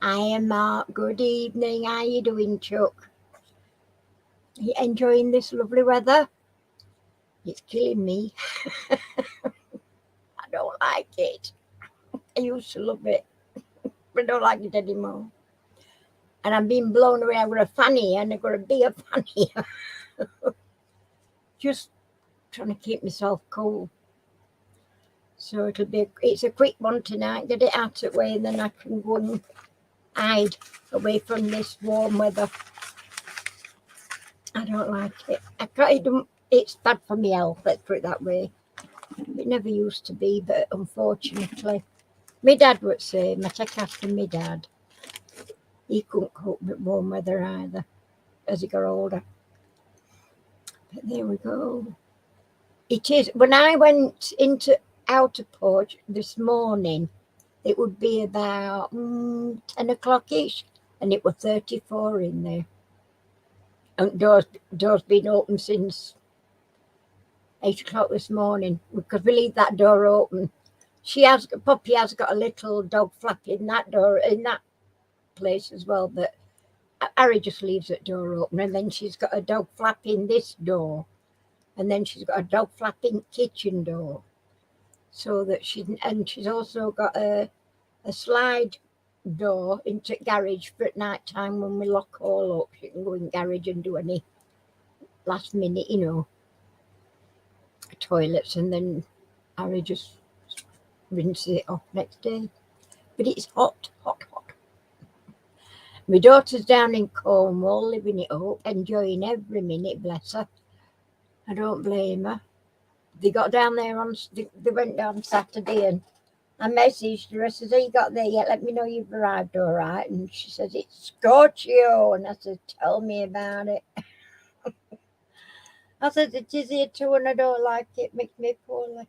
I am Mark. Good evening. How you doing, Chuck? You enjoying this lovely weather? It's killing me. I don't like it. I used to love it, but I don't like it anymore. And I'm being blown away. I've got a fanny and I've got a bigger fanny. Just trying to keep myself cool. So it's a quick one tonight. Get it out of the way and then I can go and hide away from this warm weather. I don't like it. I can't. It's bad for my health. Let's put it that way. It never used to be, but unfortunately, my dad would say, I take after my dad. He couldn't cope with warm weather either as he got older. But there we go. It is. When I went into outer porch this morning, it would be about 10 o'clock ish, and it was 34 in there. And doors been open since 8 o'clock this morning because we leave that door open. Poppy has got a little dog flap in that door in that place as well, but Harry just leaves that door open, and then she's got a dog flap in this door, and then she's got a dog flap in kitchen door, so that she's also got a slide door into garage for at night time when we lock all up. She can go in garage and do any last minute, toilets, and then Harry just rinses it off next day. But it's hot, hot, hot. My daughter's down in Cornwall, living it up, enjoying every minute, bless her. I don't blame her. They got down there they went down Saturday, and I messaged her. I said, "Have you got there yet? Let me know you've arrived all right." And she says, "It's Scorchio." And I said, "Tell me about it." I said, "It is here too, and I don't like it. Makes me poorly."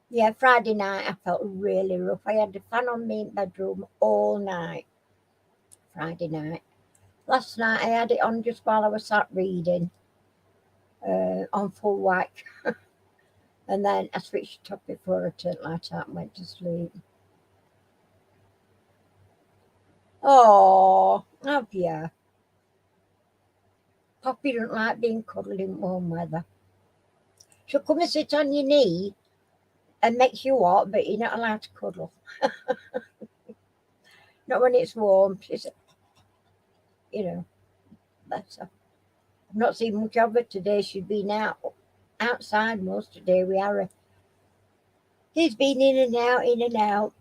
Yeah, Friday night I felt really rough. I had the fan on me in the bedroom all night. Friday night. Last night I had it on just while I was sat reading on full whack. And then I switched it off before I turned the light out and went to sleep. Oh, have you? Poppy don't like being cuddled in warm weather. She'll come and sit on your knee and makes you hot, but you're not allowed to cuddle. Not when it's warm. She's, that's her. I've not seen much of her today. She's been outside most of the day with Harry. He's been in and out, in and out.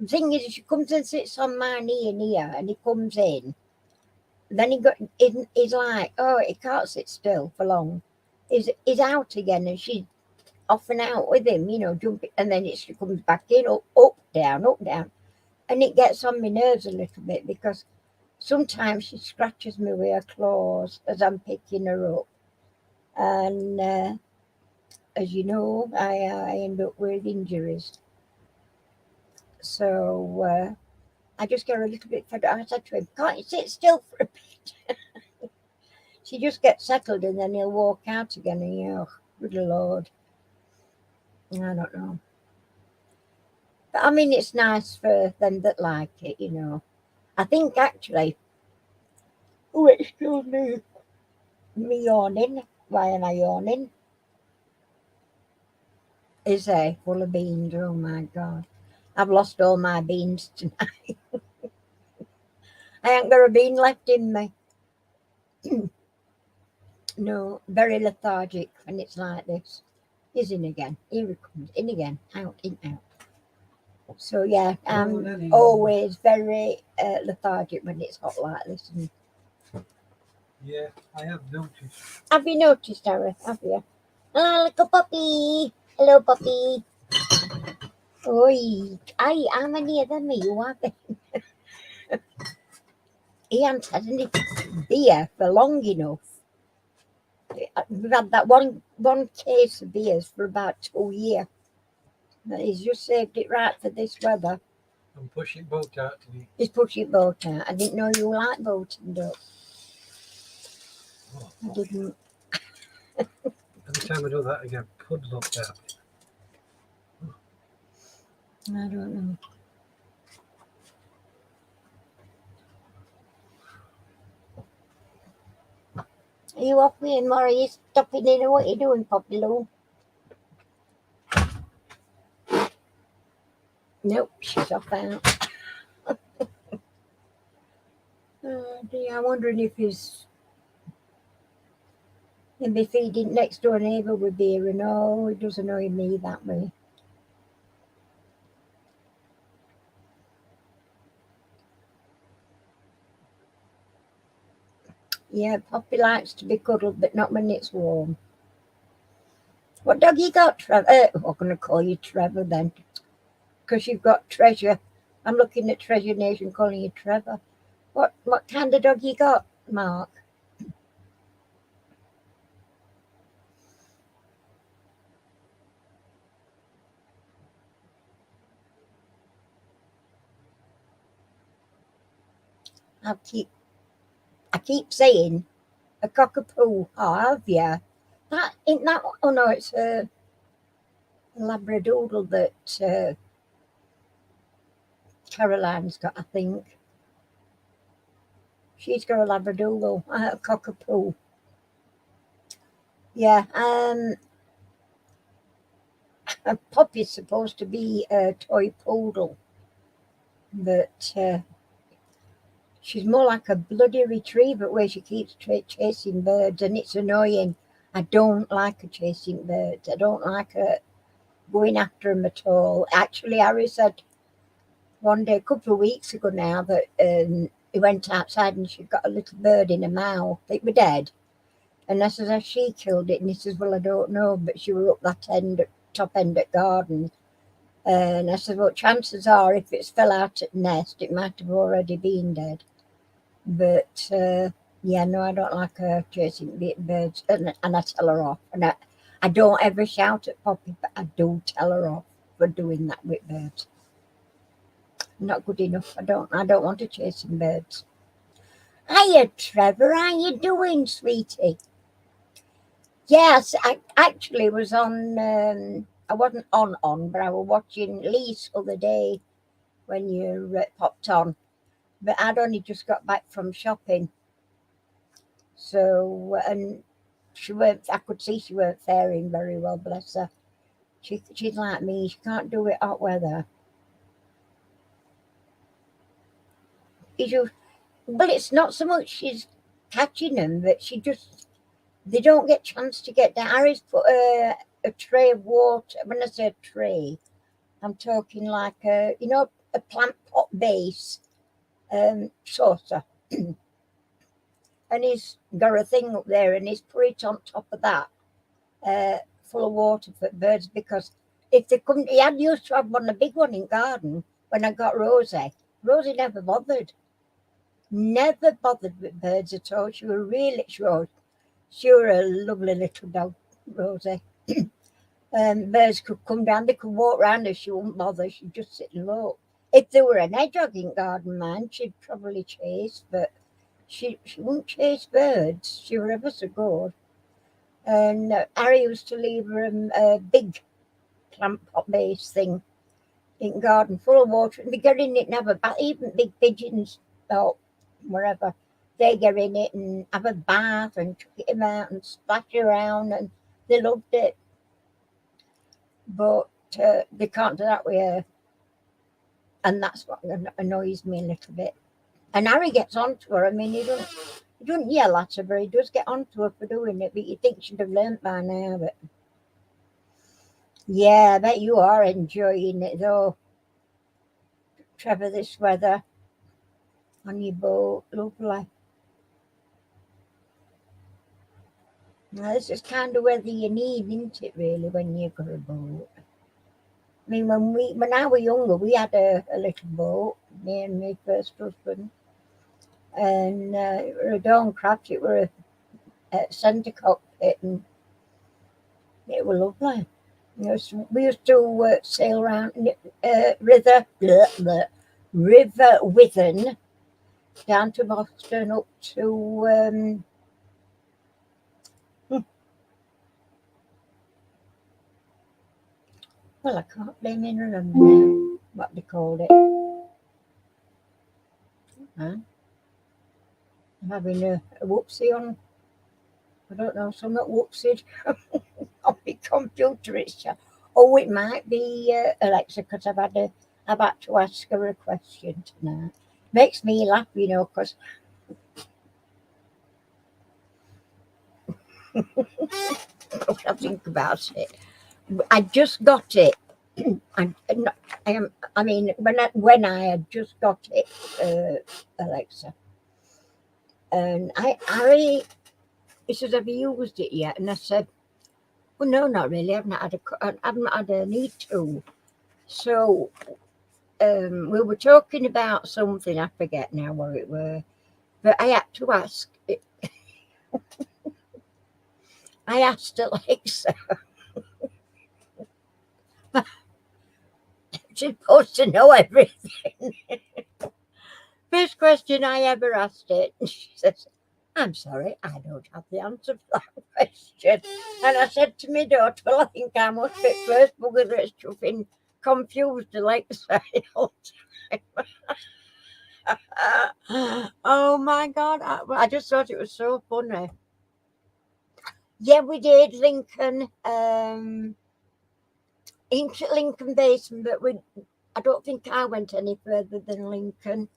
The thing is, she comes and sits on my knee and here, and he comes in. Then he's like, oh, he can't sit still for long. He's out again, and she's off and out with him, jumping, and then she comes back in, up, down, and it gets on my nerves a little bit because sometimes she scratches me with her claws as I'm picking her up, and as you know, I end up with injuries. So I just get a little bit fed up. I said to him, "Can't you sit still for a bit?" She just gets settled and then he'll walk out again, and good Lord. I don't know. But I mean, it's nice for them that like it. I think actually, oh, excuse me yawning. Why am I yawning? Is full of beans? Oh my God. I've lost all my beans tonight. I ain't got a bean left in me. No, very lethargic when it's like this. He's in again. Here he comes. In again. Out, in, out. So yeah, I'm always very lethargic when it's hot like this. And yeah, I have noticed. have you noticed, Harry? Have you? Hello, little puppy. Hello, puppy. Oi, how many of them are you having? He hasn't had any beer for long enough. We've had that one case of beers for about 2 years. He's just saved it right for this weather. I'm pushing boat out today. He's pushing boat out. I didn't know you like boating, though. I didn't. Every time I do that, I get puds locked out. I don't know. Are you off me and Mara? Are you stopping in or what are you doing, Poppy Lou? Nope, she's off out. Dear, I'm wondering if he's maybe feeding next door neighbour with beer. No, it doesn't annoy me that way. Yeah, Poppy likes to be cuddled, but not when it's warm. What dog you got, Trevor? I'm going to call you Trevor then, because you've got Treasure. I'm looking at Treasure Nation calling you Trevor. What kind of dog you got, Mark? I keep saying a cockapoo. Oh, have you? That ain't that. Oh no, it's a Labradoodle that Caroline's got. I think she's got a Labradoodle, a cockapoo. Yeah. Poppy's supposed to be a toy poodle, but she's more like a bloody retriever where she keeps chasing birds, and it's annoying. I don't like her chasing birds. I don't like her going after them at all. Actually, Harry said one day, a couple of weeks ago now, that he went outside and she got a little bird in her mouth. It were dead. And I says, has she killed it? And he says, well, I don't know, but she were up that end, top end at garden. And I said, well, chances are if it's fell out at nest, it might have already been dead. But yeah, no, I don't like her chasing birds. And I tell her off. And I don't ever shout at Poppy, but I do tell her off for doing that with birds. Not good enough. I don't want to chasing birds. Hiya, Trevor. How you doing, sweetie? Yes, I actually was on. I wasn't on, but I was watching Lise the other day when you popped on. But I'd only just got back from shopping, so and she weren't. I could see she weren't faring very well. Bless her. She's like me. She can't do it hot weather. You, well, it's not so much she's catching them, but they don't get chance to get down. Harry's put a tray of water. When I say tray, I'm talking like a plant pot base saucer, and he's got a thing up there, and he's put it on top of that, full of water for birds. Because if they couldn't, he had used to have one, a big one in garden when I got Rosie. Rosie never bothered with birds at all. She was really sure. She was a lovely little dog, Rosie. Birds could come down, they could walk round her, she wouldn't bother, she'd just sit and look. If there were an hedgehog in garden, man, she'd probably chase, but she wouldn't chase birds. She was ever so good. And Harry used to leave her a big plant pot base thing in garden full of water, and they get in it and have a bath. Even big pigeons or wherever, they get in it and have a bath and chuck it out and splash around, and they loved it. But they can't do that with her, and that's what annoys me a little bit. And Harry gets onto her. I mean, he doesn't yell at her, but he does get onto her for doing it. But you think she'd have learnt by now. But yeah, I bet you are enjoying it though, Trevor. This weather on your boat, lovely. Now, this is kind of weather you need, isn't it? Really, when you've got a boat. I mean, when I was younger, we had a little boat, me and my first husband, and it were a dawn craft. It were a centre cockpit, and it was lovely. We used to sail around River Withen down to Boston, up to well, I can't blame me remember now what they called it. Huh? I'm having a whoopsie on I don't know, something whoopsied on my computer. Oh, it might be Alexa, because I've had to ask her a question tonight. Makes me laugh, because when I think about it, I just got it. I mean, when I had just got it, Alexa, and Harry, he says, "Have you used it yet?" And I said, "Well, no, not really. I've not had a need to." So we were talking about something. I forget now what it were, but I had to ask. I asked Alexa. She's supposed to know everything. First question I ever asked it, and she says, "I'm sorry, I don't have the answer for that question." And I said to my daughter, "Well, I think I must be first bugger that's chuffing confused Alexa all the time." Oh my God, I just thought it was so funny. Yeah, we did Lincoln, ancient Lincoln Basin, but I don't think I went any further than Lincoln.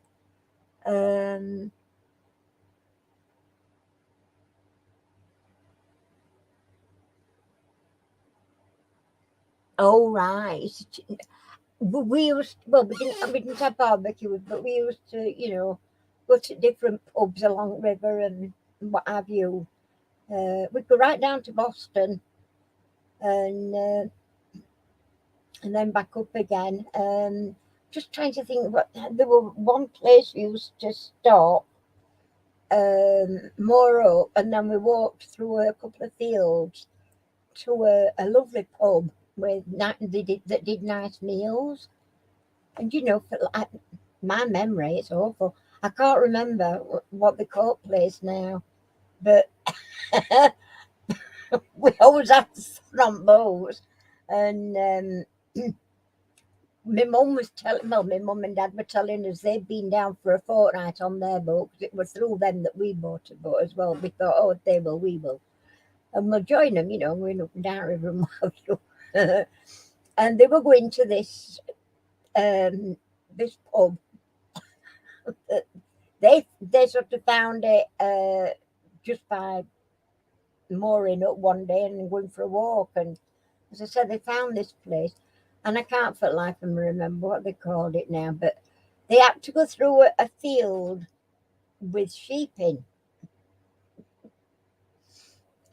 Oh right. We used, well, we didn't have barbecues, but we used to, go to different pubs along the river and what have you. We'd go right down to Boston and uh, and then back up again. Just trying to think, what there were one place we used to stop, more up, and then we walked through a couple of fields to a lovely pub with that did nice meals. And my memory, it's awful. I can't remember what they call the place now, but we always have to sit on boats. And my mum was telling, well, my mum and dad were telling us they'd been down for a fortnight on their boat, because it was through them that we bought a boat as well. We thought, oh, they will, we will. And we'll join them, going up and down river and what have you. And they were going to this pub. They sort of found it just by mooring up one day and going for a walk. And as I said, they found this place, and I can't for the life of me remember what they called it now. But they had to go through a field with sheep in,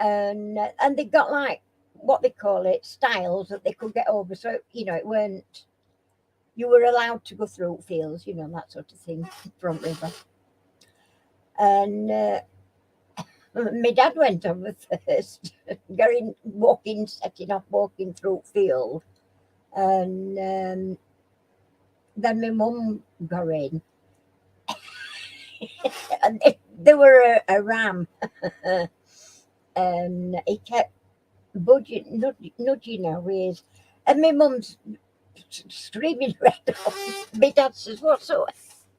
and they got like what they call it stiles that they could get over. So it weren't. You were allowed to go through fields, that sort of thing, front river. And my dad went over first, setting off walking through field, and then my mum got in, and there were a ram, and he kept nudging her with, and my mum's screaming red off. My dad says, "What's up?"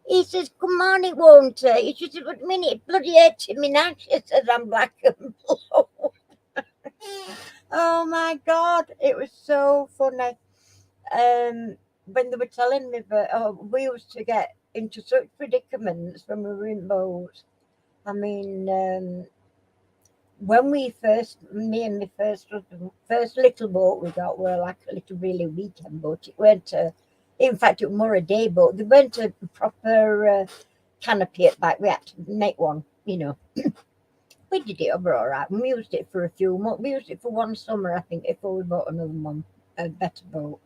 He says, "Come on, it won't." She says, "What a minute, bloody hurting me now." She says, "I'm black and blue." Oh my God, it was so funny. When they were telling me that, we used to get into such predicaments when we were in boats. I mean, when me and my first little boat we got were like a little really weekend boat. It weren't in fact, it was more a day boat. They weren't a proper canopy at back. We had to make one, We did it over all right. We used it for a few months. We used it for one summer, I think, before we bought another one, a better boat.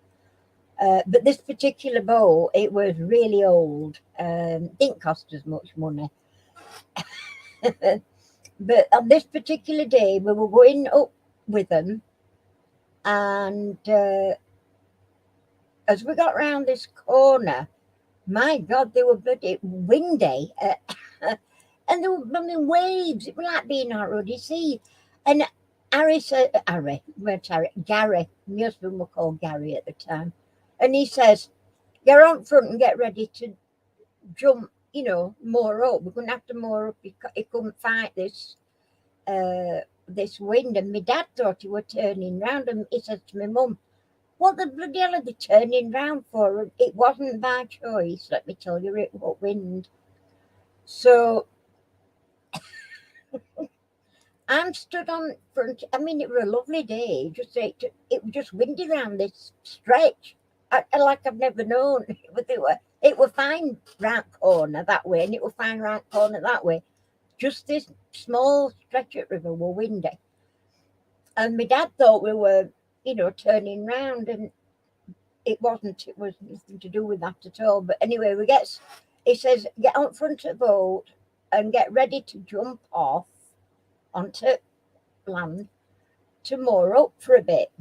But this particular boat, it was really old. Didn't cost as much money. But on this particular day, we were going up with them, and as we got round this corner, my God, they were bloody windy, and there were blooming waves. It was like being on a ruddy sea. And Harry said, Gary, my husband was called Gary at the time, and he says, "Get on front and get ready to jump, moor up. We're going to have to moor up because he couldn't fight this this wind, and my dad thought he were turning round, and he said to my mum, "What the bloody hell are they turning round for?" And it wasn't by choice, let me tell you, it was wind. So I'm stood on front. I mean, it was a lovely day. It was just windy around this stretch, like I've never known. But it were fine round corner that way, and it were fine round corner that way. Just this small stretch of river were windy, and my dad thought we were, turning round, and it wasn't. It was nothing to do with that at all. But anyway, he says, get on front of the boat and get ready to jump off onto land to moor up for a bit.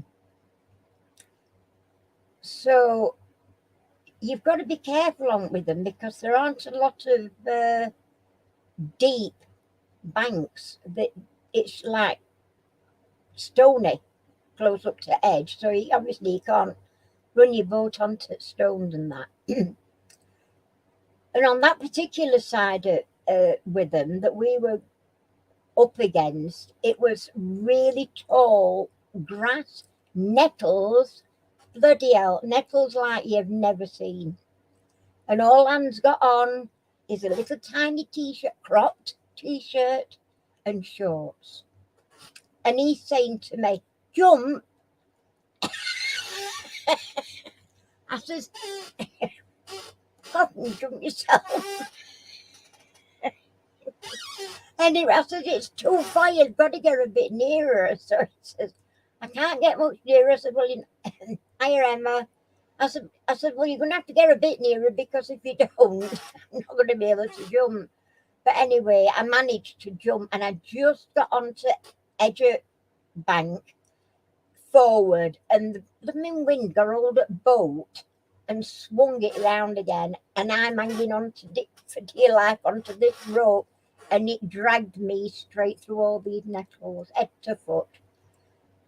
So you've got to be careful on with them, because there aren't a lot of deep banks. It's like stony, close up to edge. So obviously you can't run your boat onto stones and that. And on that particular side with them that we were up against, it was really tall grass, nettles, bloody hell, nettles like you've never seen. And all Anne's got on is a little tiny t-shirt, cropped t-shirt and shorts. And he's saying to me, jump. I says, God, jump yourself. Anyway, I said, it's too far, you've got to get a bit nearer. So he says, I can't get much nearer. I said, well, hiya, Emma. I said, well, you're going to have to get a bit nearer, because if you don't, I'm not going to be able to jump. But anyway, I managed to jump, and I just got onto edge of bank forward, and the blooming wind got hold of the boat and swung it round again, and I'm hanging on for dear life onto this rope, and it dragged me straight through all these nettles, head to foot,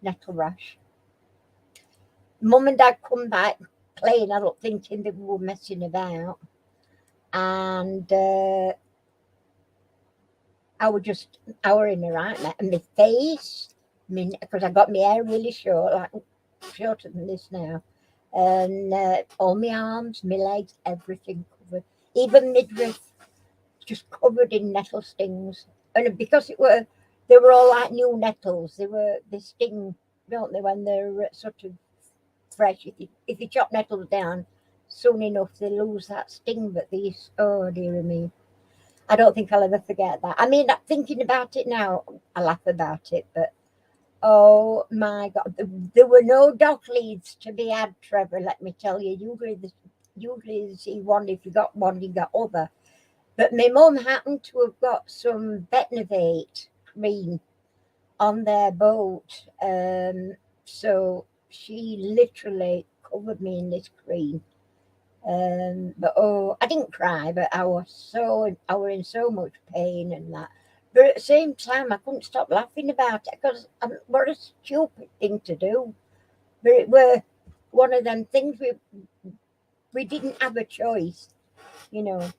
nettle rash. Mum and Dad come back playing adult, thinking that we were messing about, and I were in the right net, and my face, because I got my hair really short, like shorter than this now, and all my arms, my legs, everything covered, even midriff, just covered in nettle stings. And because they were all like new nettles, they sting, don't they, when they're sort of fresh. If you chop nettles down, soon enough they lose that sting. But these, oh dear me, I don't think I'll ever forget that. I mean, thinking about it now, I laugh about it, but oh my God, there were no dock leads to be had, Trevor, let me tell you. Usually you see one, if you got one, you got other. But my mum happened to have got some Betnovate cream on their boat. So she literally covered me in this cream. But I didn't cry, but I were in so much pain and that. But at the same time, I couldn't stop laughing about it, because what a stupid thing to do. But it were one of them things we didn't have a choice, you know.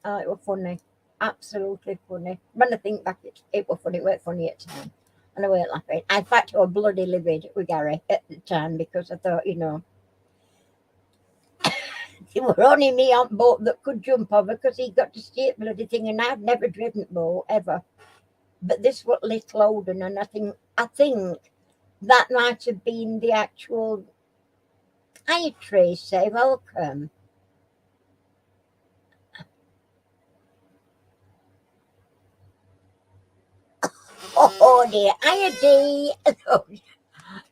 It was funny, absolutely funny. When I think back, it was funny. It weren't funny at the time, and I weren't laughing. In fact, I was bloody livid with Gary at the time, because I thought, it were only me on boat that could jump over, because he got to steer the bloody thing, and I've never driven a boat ever. But this was little older, and I think that might have been the actual. Hiya, Tracy, welcome. Oh dear, hiya, Dee.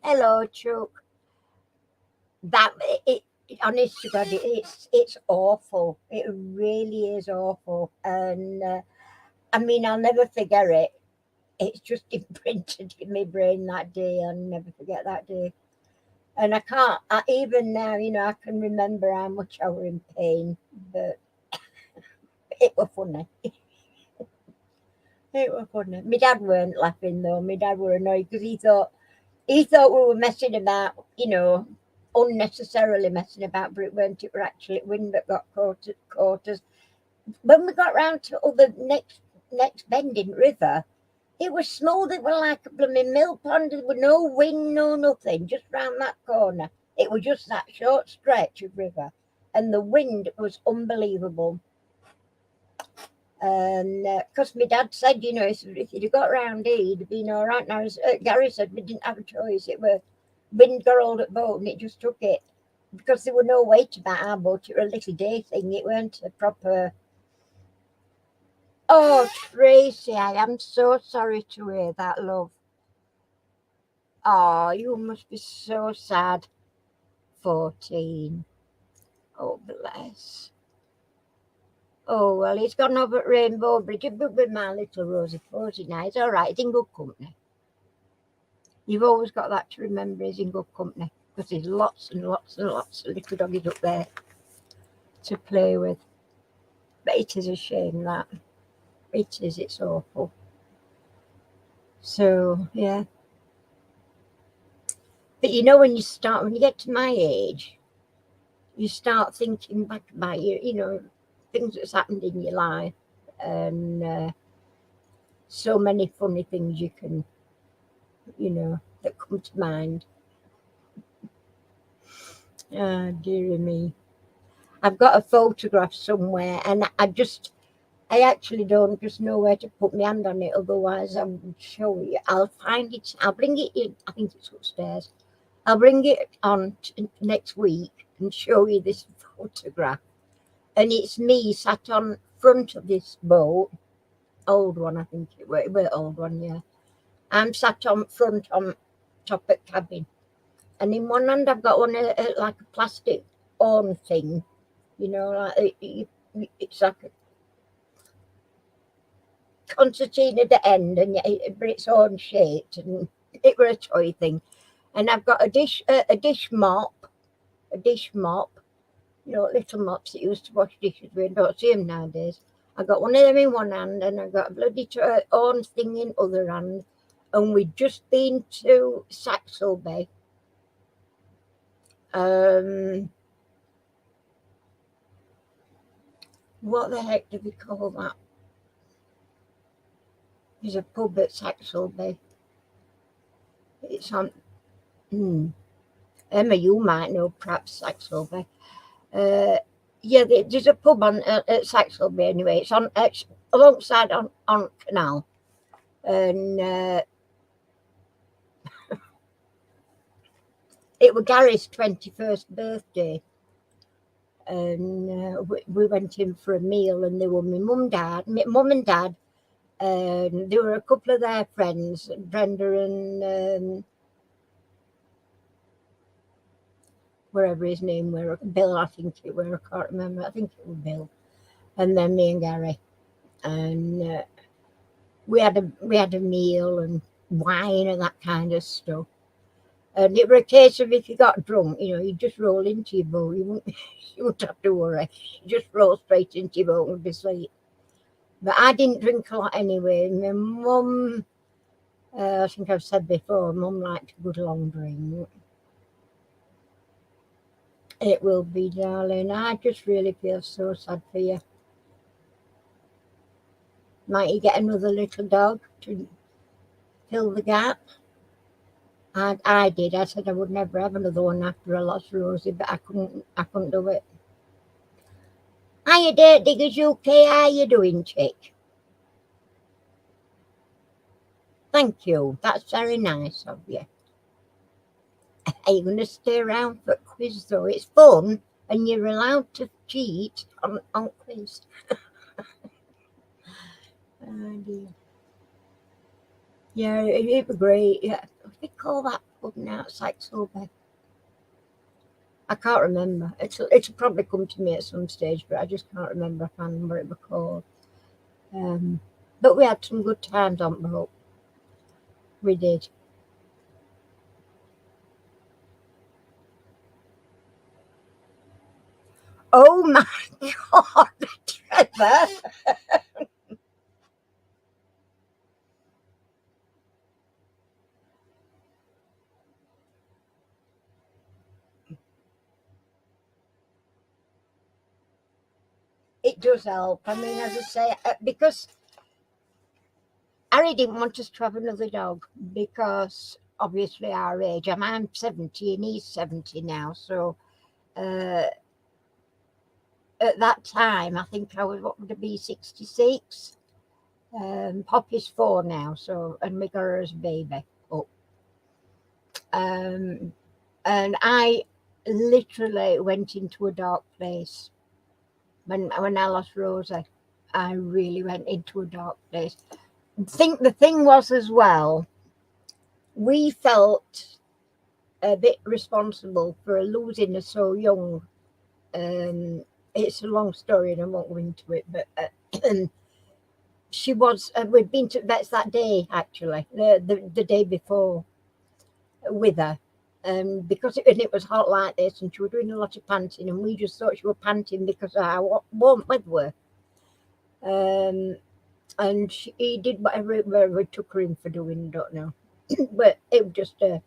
Hello, Chuck. That honest to God, it's awful. It really is awful, and I mean, I'll never forget it. It's just imprinted in my brain that day. I'll never forget that day. And I can't, even now, I can remember how much I were in pain, but it was funny. It was funny. My dad weren't laughing though. My dad were annoyed, because he thought we were messing about, unnecessarily messing about, but it weren't. It were actually wind that got caught us. When we got round to the next bending river, It was smooth. It was like a blooming mill pond. There was no wind, no nothing, just round that corner. It was just that short stretch of river. And the wind was unbelievable. And because my dad said, you know, if you'd have got round here, you'd have been all right. Now, as Gary said, we didn't have a choice. It was wind got hold at boat and it just took it. Because there were no weight about our boat. It was a little day thing. It weren't a proper... Oh, Tracy, I am so sorry to hear that, love. Oh, you must be so sad. 14. Oh, bless. Oh, well, he's gone over at Rainbow Bridge. But with my little Rosie Posey now. It's all right. He's in good company. You've always got that to remember. He's in good company. Because there's lots and lots and lots of little doggies up there to play with. But it is a shame, that. It is. It's awful. So, yeah. But you know, when you get to my age, you start thinking back about you know, things that's happened in your life, and so many funny things you can, you know, that come to mind. Ah, dearie me. I've got a photograph somewhere, and I actually don't just know where to put my hand on it, otherwise I would show you. I'll find it, I'll bring it in, I think it's upstairs. I'll bring it on next week and show you this photograph. And it's me sat on front of this boat, old one, I think it was old one, yeah. I'm sat on front on top of cabin. And in one hand I've got one like a plastic horn thing, you know, like it's like a concertina at the end, and but it's horn shaped, and it was a toy thing. And I've got a dish mop, you know, little mops that you used to wash dishes with. Don't see them nowadays. I got one of them in one hand, and I got a bloody horn thing in other hand. And we'd just been to Saxelby. What the heck do we call that? There's a pub at Saxelby. It's on. Emma, you might know perhaps Saxelby. Yeah, there's a pub on at Saxelby anyway. It's on alongside on canal, and it was Gary's 21st birthday, and we went in for a meal, and there were my mum and dad, and there were a couple of their friends, Brenda and wherever his name were, Bill, I think it were, I can't remember, I think it was Bill, and then me and Gary, and we had a meal and wine and that kind of stuff. And it was a case of if you got drunk, you know, you just roll into your boat. You wouldn't have to worry. You just roll straight into your boat and be asleep. But I didn't drink a lot anyway. My mum, I think I've said before, mum liked a good long drink. It will be, darling. I just really feel so sad for you. Might you get another little dog to fill the gap? I did. I said I would never have another one after I lost Rosie, but I couldn't do it. Hiya, Dirt Diggers UK. How you doing, chick? Thank you. That's very nice of you. Are you going to stay around for a quiz, though? It's fun, and you're allowed to cheat on quiz. Oh, dear. Yeah, it was great. Yeah. What do we call that pub now? It's like so big. I can't remember. It'll probably come to me at some stage, but I just can't remember. I can't remember what it was called. But we had some good times on boat. We did. Oh my God, Trevor. It does help. I mean, as I say, because Harry didn't want us to have another dog because obviously our age. I'm 70 and he's 70 now. So at that time, I think I was, what would it be, 66? Poppy's 4 now, so, and we got her as a baby up. And I literally went into a dark place when I lost Rosie. I really went into a dark place. The thing was as well, we felt a bit responsible for losing her so young. It's a long story and I won't go into it, but she was, we'd been to vets that day, actually, the day before with her. Because it was hot like this and she was doing a lot of panting and we just thought she was panting because of how warm weather were. And he did whatever we took her in for doing, don't know. But it was just a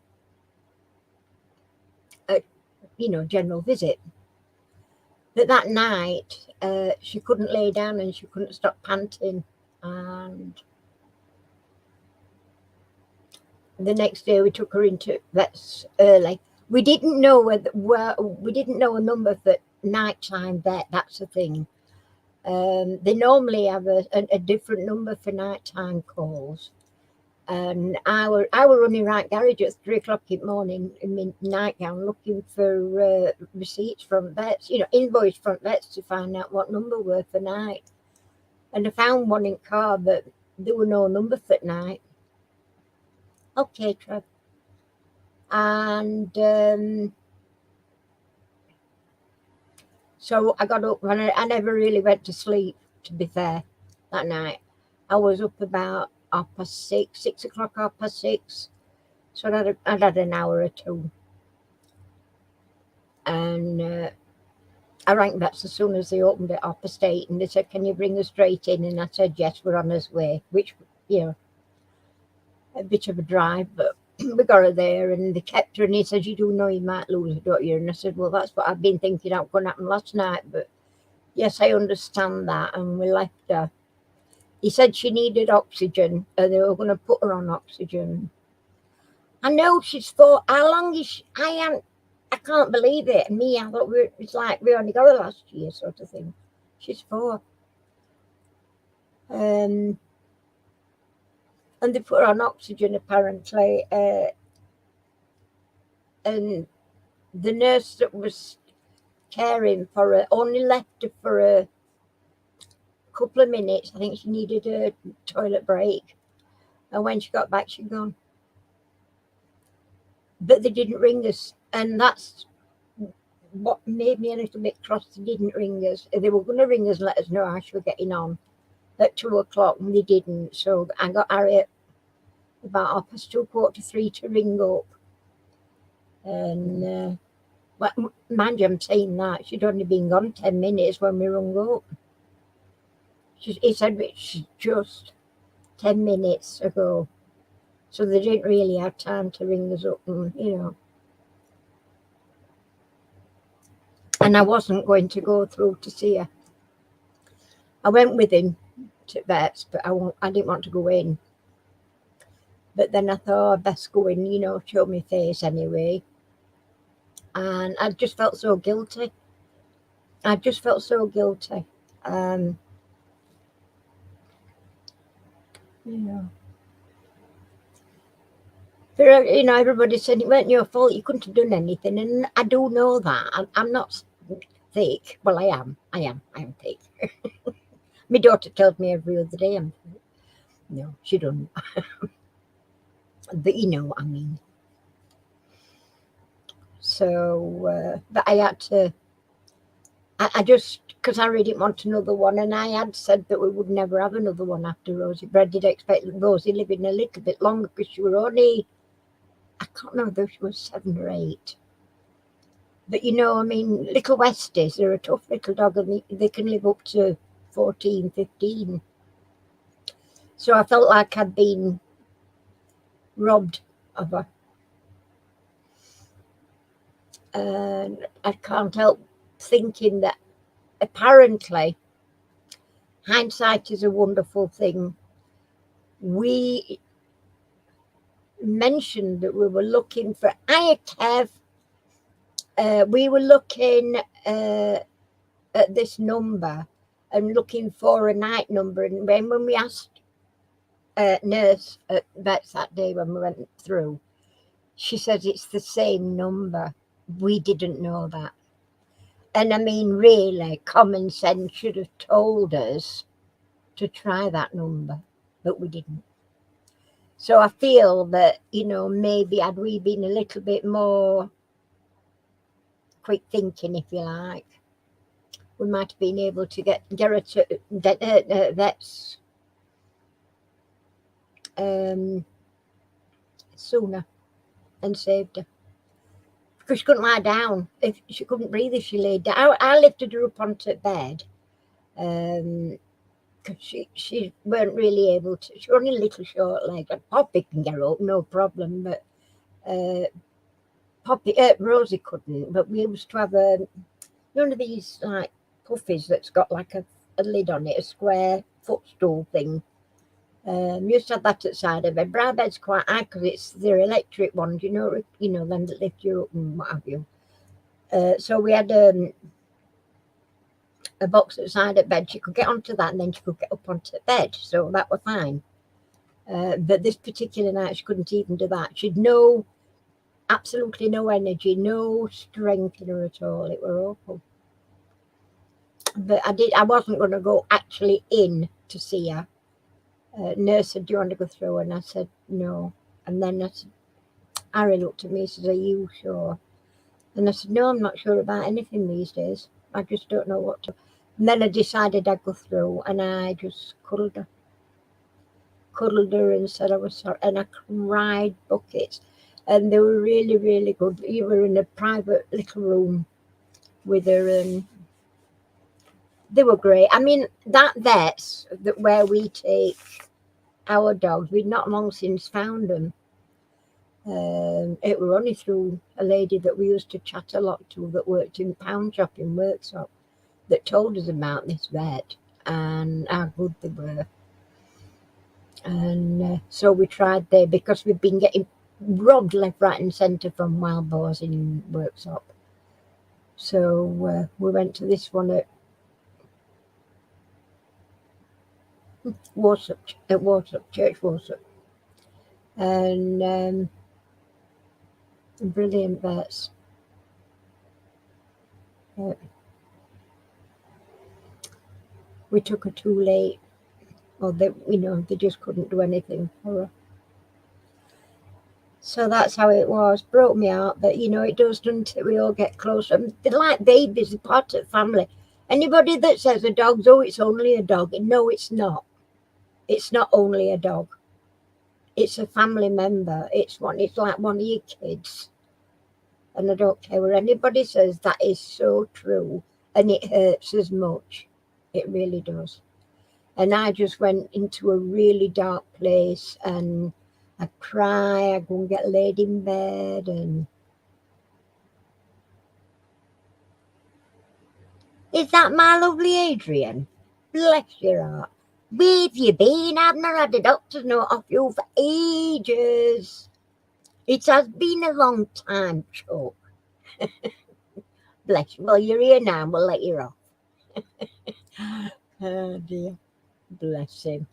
general visit. But that night, she couldn't lay down and she couldn't stop panting. And the next day we took her into vets early. We didn't know we didn't know a number for nighttime vet. That's the thing. They normally have a different number for nighttime calls. And I were running around garage at 3 o'clock in the morning in my nightgown looking for receipts from vets, invoice from vets to find out what number were for night. And I found one in car, but there were no number for night. Okay, Trev. And so I got up and I never really went to sleep, to be fair, that night. I was up about 6 o'clock, 6:30. So I'd had an hour or two. And I rang vets as soon as they opened it up, 8:30, and they said, "Can you bring us straight in?" And I said, "Yes, we're on our way," which, a bit of a drive, but we got her there and they kept her and he said, "You do know you might lose her, don't you?" And I said, "Well, that's what I've been thinking out going to happen last night, but yes, I understand that." And we left her. He said she needed oxygen and they were going to put her on oxygen. I know she's 4. How long is she? I can't believe it. And me, I thought it's like we only got her last year, sort of thing. She's 4. And they put her on oxygen apparently. And the nurse that was caring for her only left her for a couple of minutes. I think she needed a toilet break. And when she got back, she'd gone. But they didn't ring us. And that's what made me a little bit cross. They didn't ring us. They were going to ring us and let us know how she was getting on at 2 o'clock, and they didn't. So I got Harriet about 2:15, 2:45 to ring up. And mind you, I'm saying that she'd only been gone 10 minutes when we rung up. He said it's just 10 minutes ago. So they didn't really have time to ring us up, and And I wasn't going to go through to see her. I went with him to vets, but I didn't want to go in. But then I thought I'd best go in, show my face anyway. And I just felt so guilty. But, everybody said it weren't your fault. You couldn't have done anything. And I do know that. I'm not thick. Well, I am. I am thick. My daughter tells me every other day I'm thick. No, she doesn't. But you know what I mean. So, but I had to, I just, because I really didn't want another one, and I had said that we would never have another one after Rosie. But I did expect Rosie living a little bit longer because she was only, I can't remember if she was 7 or 8. But little Westies, they're a tough little dog and they can live up to 14, 15. So I felt like I'd been robbed of her. And I can't help thinking that apparently hindsight is a wonderful thing. we mentioned that we were looking for Kev. We were looking at this number and looking for a night number. And when we asked nurse at vets that day when we went through, she said it's the same number. We didn't know that. And I mean, really, common sense should have told us to try that number, but we didn't. So I feel that, maybe had we been a little bit more quick thinking, if you like, we might have been able to get her to vets sooner and saved her. Because she couldn't lie down. If she couldn't breathe if she laid down. I lifted her up onto bed. Because she weren't really able to. She was only a little short leg. Poppy can get up, no problem. But Rosie couldn't. But we used to have one of these like puffies that's got like a lid on it, a square footstool thing. Used to have that at the side of bed. But our bed's quite high because they're electric ones, them that lift you up and what have you. So we had a box at the side of bed. She could get onto that and then she could get up onto the bed. So that was fine. But this particular night, she couldn't even do that. She'd absolutely no energy, no strength in her at all. It were awful. But I wasn't going to go actually in to see her. Nurse said, do you want to go through? And I said, no. And then Harry looked at me and said, are you sure? And I said, no, I'm not sure about anything these days. I just don't know what to. And then I decided I'd go through and I just cuddled her and said I was sorry. And I cried buckets. And they were really, really good. You were in a private little room with her and they were great. I mean, that vet's where we take our dogs, we'd not long since found them. It were only through a lady that we used to chat a lot to that worked in Pound Shop in Worksop that told us about this vet and how good they were. And so we tried there because we've been getting robbed left, right and centre from wild boars in Worksop. So we went to this one at Church Warsop. And brilliant vets. We took her too late, or they just couldn't do anything for her. So that's how it was. Broke me out, but it does, doesn't it? We all get closer. They're like babies, they're part of the family. Anybody that says a dog's, it's only a dog, no, it's not. It's not only a dog. It's a family member. It's like one of your kids. And I don't care what anybody says, that is so true. And it hurts as much. It really does. And I just went into a really dark place and I cry, I go and get laid in bed and is that my lovely Adrian? Bless your heart. Where have you been? I've not had a doctor's note off you for ages. It has been a long time, Chuck. Bless you. Well, you're here now and we'll let you off. Oh dear. Bless him.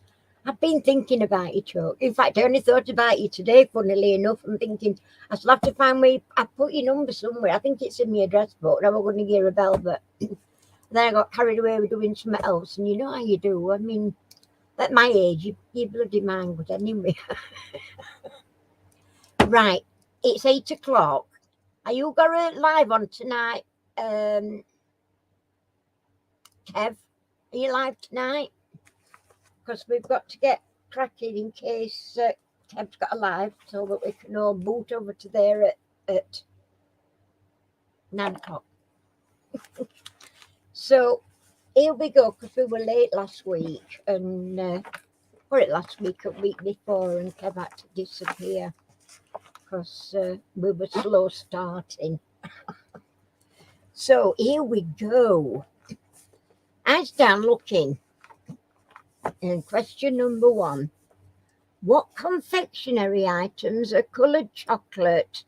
I've been thinking about you, Chuck. In fact, I only thought about you today, funnily enough. I'm thinking I shall have to find where I put your number somewhere. I think it's in my address book. I was going to give a bell, but then I got carried away with doing something else. And you know how you do. I mean, at my age, you bloody mind good anyway. Right. It's 8 o'clock. Are you got a live on tonight, Kev? Are you live tonight? Because we've got to get cracking in case Kev's got a live so that we can all boot over to there at 9 o'clock. So here we go, because we were late last week and a week before, and Kev had to disappear because we were slow starting. So here we go. I stand looking. And question number 1, What confectionery items are coloured chocolate,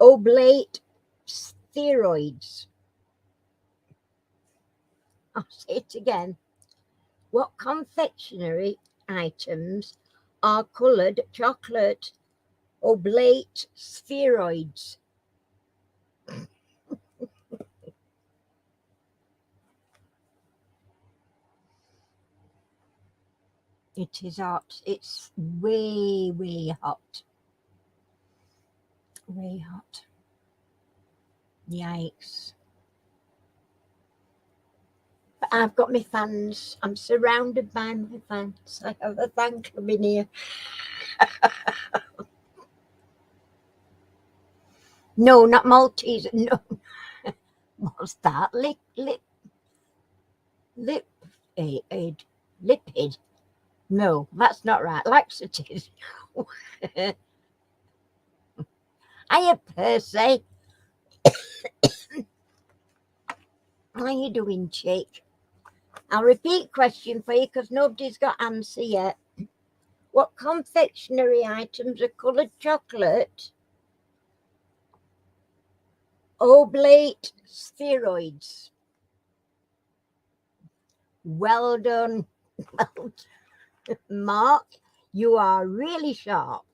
oblate, steroids? I'll say it again. What confectionery items are coloured chocolate, oblate, spheroids? It is hot. It's way, way hot. Way hot. Yikes. But I've got my fans. I'm surrounded by my fans. I have a fan club in here. No, not Maltese. No. What's that? Lipid. No, that's not right. Laxative. Hiya, Percy. How you doing, chick? I'll repeat question for you because nobody's got answer yet. What confectionery items are coloured chocolate, oblate, spheroids? Well done. Well done. Mark, you are really sharp.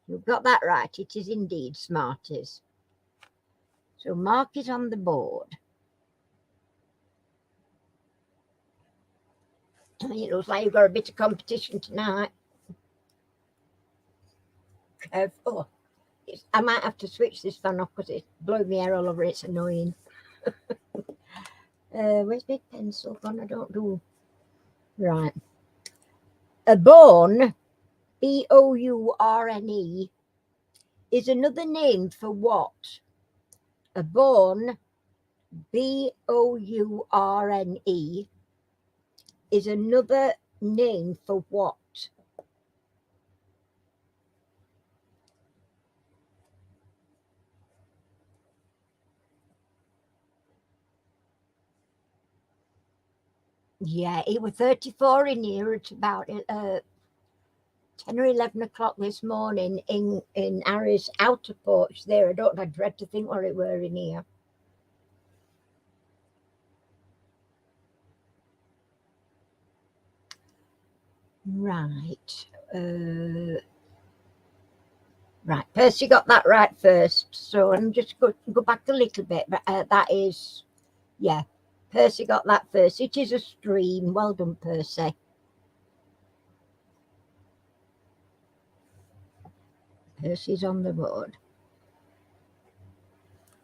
You've got that right. It is indeed Smarties. So Mark is on the board. It looks like you've got a bit of competition tonight. Careful. I might have to switch this fan off because it's blowing my hair all over. It's annoying. Where's my pencil gone? I don't do. Right. A bone, Bourne, is another name for what? A bone, Bourne, is another name for what? Yeah, it was 34 in here at about 10 or 11 o'clock this morning in Harry's outer porch there. I dread to think what it were in here. Right. Right, Percy got that right first. So I'm just go back a little bit, but that is, yeah, Percy got that first. It is a stream. Well done, Percy. Percy's on the board.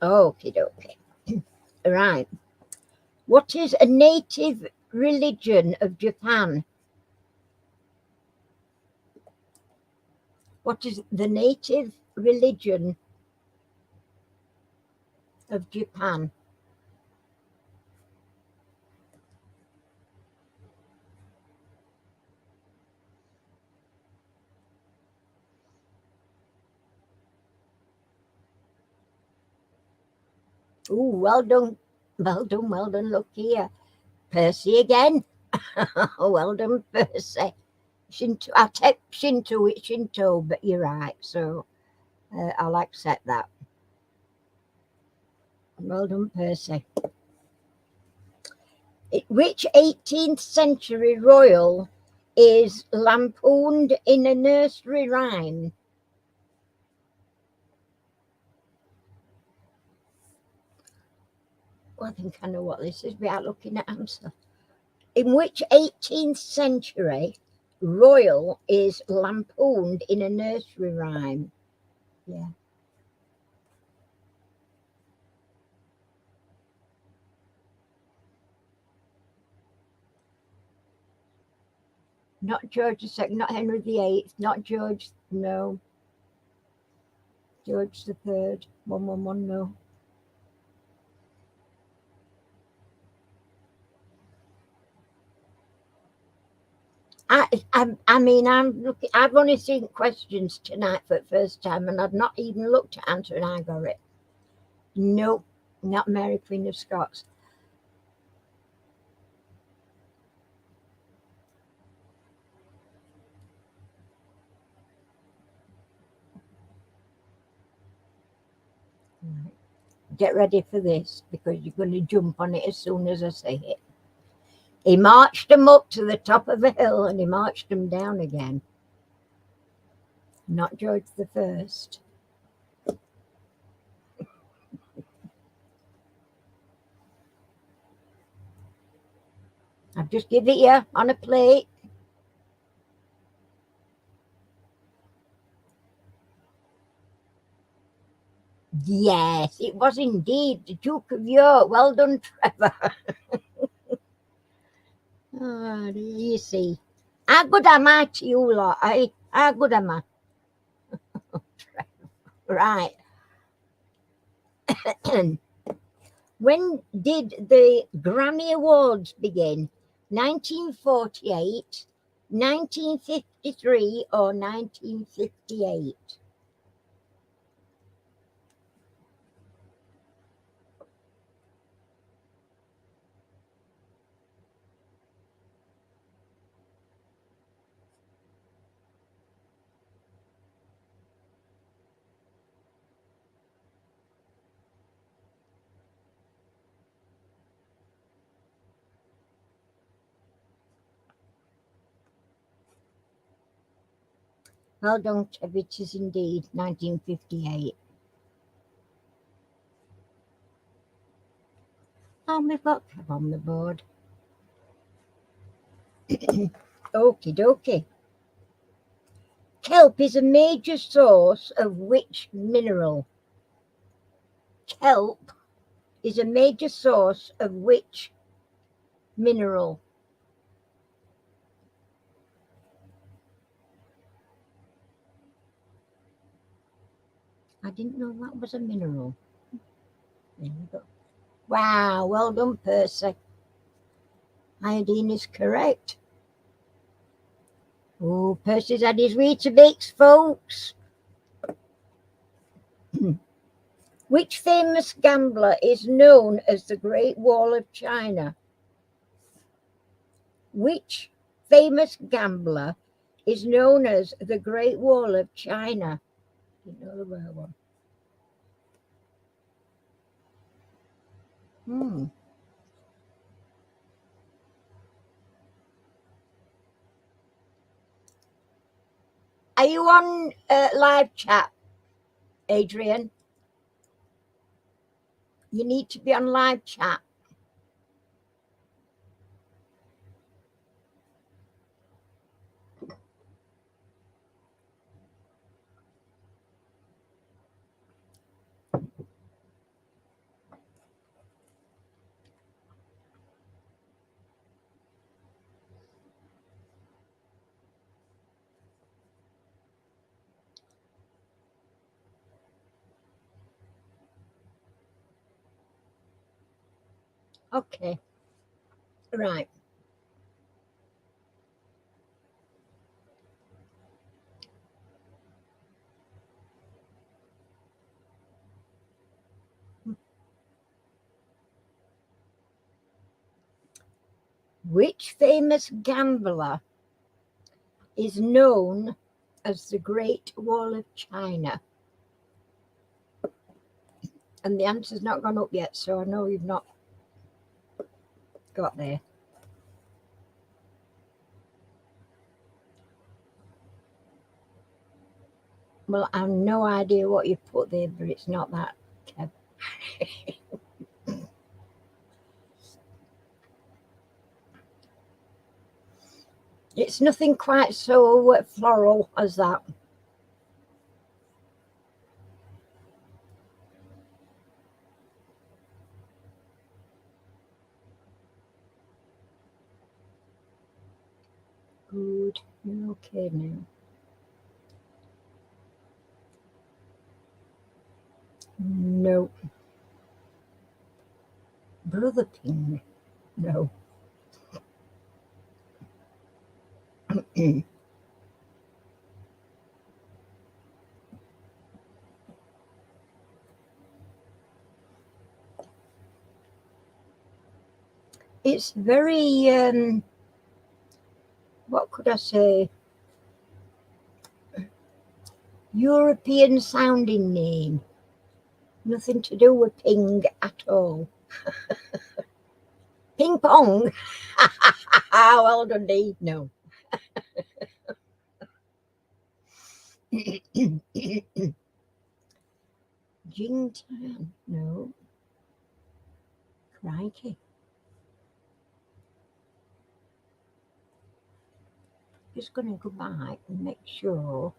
Okie dokie. Right. What is a native religion of Japan? What is the native religion of Japan? Oh, well done. Well done, well done. Look here. Percy again. Well done, Percy. Shinto, I'll take Shinto, it's Shinto, but you're right. So I'll accept that. Well done, Percy. Which 18th century royal is lampooned in a nursery rhyme? Well, I think I know what this is without looking at answer. In which 18th century royal is lampooned in a nursery rhyme? Yeah. Not George II, not Henry VIII, not George, no. George III, 111, no. I mean, I've only seen questions tonight for the first time, and I've not even looked at answer, and I got it. Nope, not Mary Queen of Scots. Get ready for this because you're going to jump on it as soon as I say it. He marched them up to the top of a hill and he marched them down again. Not George the First. I've just give it you on a plate. Yes, it was indeed the Duke of York. Well done, Trevor. Oh, you see. How good am I to you lot, eh? How good am I? Right. When did the Grammy Awards begin? 1948, 1953, or 1958? Well done, Trev. It is indeed 1958. Oh, we've got Trev on the board. Okie dokie. Kelp is a major source of which mineral? Kelp is a major source of which mineral? I didn't know that was a mineral. There we go. Wow, well done, Percy. Iodine is correct. Oh, Percy's had his Weetabix, folks. Which famous gambler is known as the Great Wall of China? Which famous gambler is known as the Great Wall of China? You know the word one. Are you on live chat, Adrian? You need to be on live chat. Okay. Right. Which famous gambler is known as the Great Wall of China? And the answer's not gone up yet, so I know you've not got there. Well, I have no idea what you put there, but it's not that, Kev. It's nothing quite so floral as that. Good. You're okay now. No. Brother Ping. No. It's very, what could I say? European sounding name. Nothing to do with ping at all. Ping pong. Well done, Dee. No. Jingtan. No. Crikey. Just going to go back and make sure.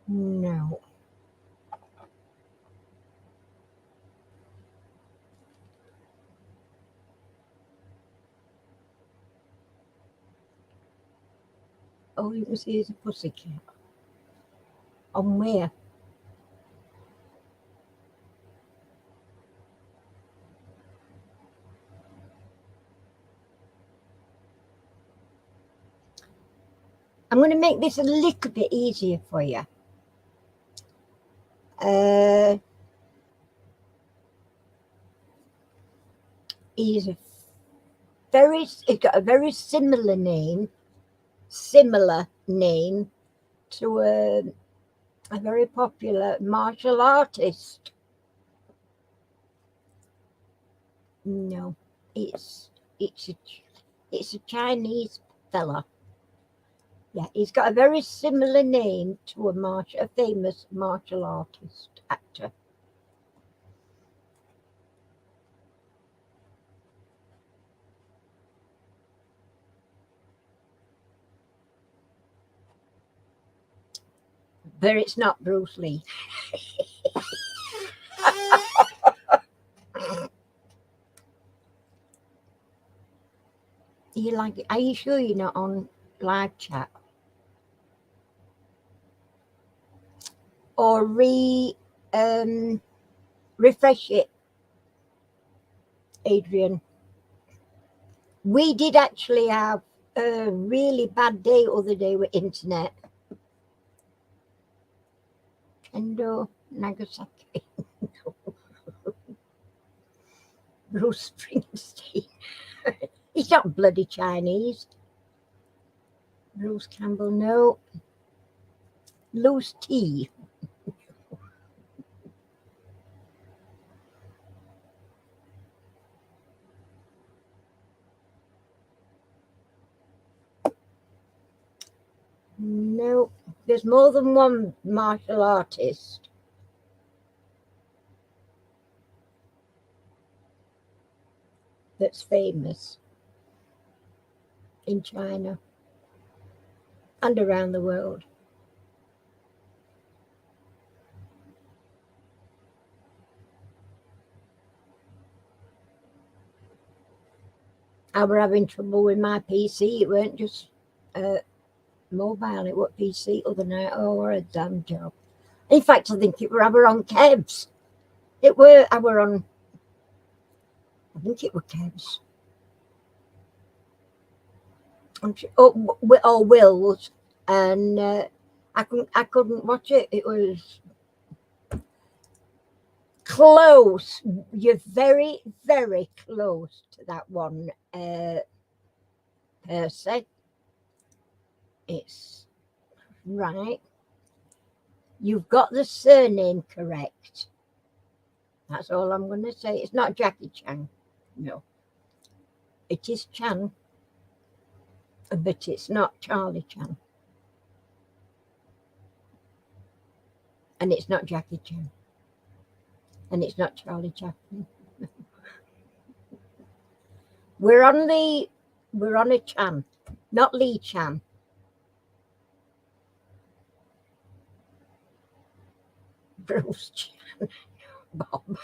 No. Oh, you can see there's a pussycat. On where? I'm going to make this a little bit easier for you. He's got a very similar name to a very popular martial artist. No, it's a Chinese fella. Yeah, he's got a very similar name to a famous martial artist actor. But it's not Bruce Lee. Are you sure you're not on live chat? Or refresh it, Adrian. We did actually have a really bad day other day with internet. Kendo Nagasaki. Bruce Springsteen. He's not bloody Chinese. Bruce Campbell, no. Loose tea. No, there's more than one martial artist. That's famous in China and around the world. I were having trouble with my PC. It weren't just mobile, it was PC other night. Oh, what a damn job. In fact, I think I were on Kevs. I think it were Kevs. Or Will's, and I couldn't watch it. It was close. You're very, very close to that one, Percy. It's right. You've got the surname correct. That's all I'm going to say. It's not Jackie Chan. No. It is Chan, but it's not Charlie Chan. And it's not Jackie Chan. And it's not Charlie Chaplin. We're on a Chan, not Lee Chan. Bruce Chan. Bob.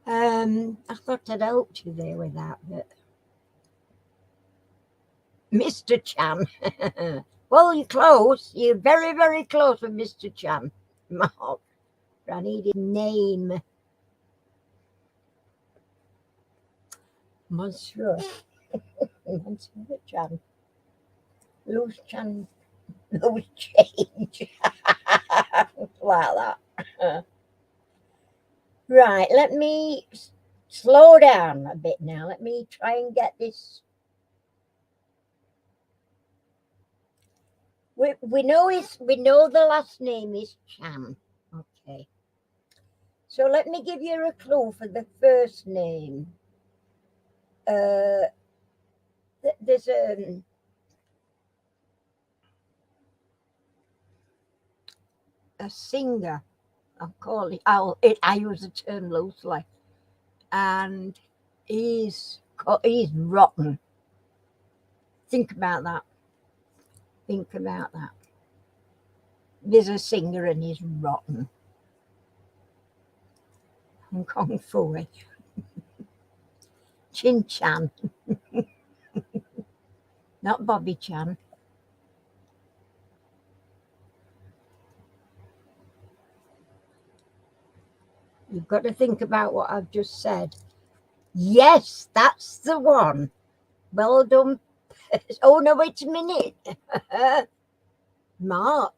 I thought I'd helped you there with that, but Mr. Chan. Well, you're close. You're very, very close with Mr. Chan. Mark. I need his name. Monsieur. Monsieur Chan. Loose Chan. Loose change. Like that. Right, let me slow down a bit now. Let me try and get this We know the last name is Chan. Okay. So let me give you a clue for the first name. There's a singer. I'll call it. I use the term loosely, and he's rotten. Think about that. Think about that. There's a singer and he's rotten. Hong Kong Fu. Chin Chan. Not Bobby Chan. You've got to think about what I've just said. Yes, that's the one. Well done. Oh, no, wait a minute. Mark.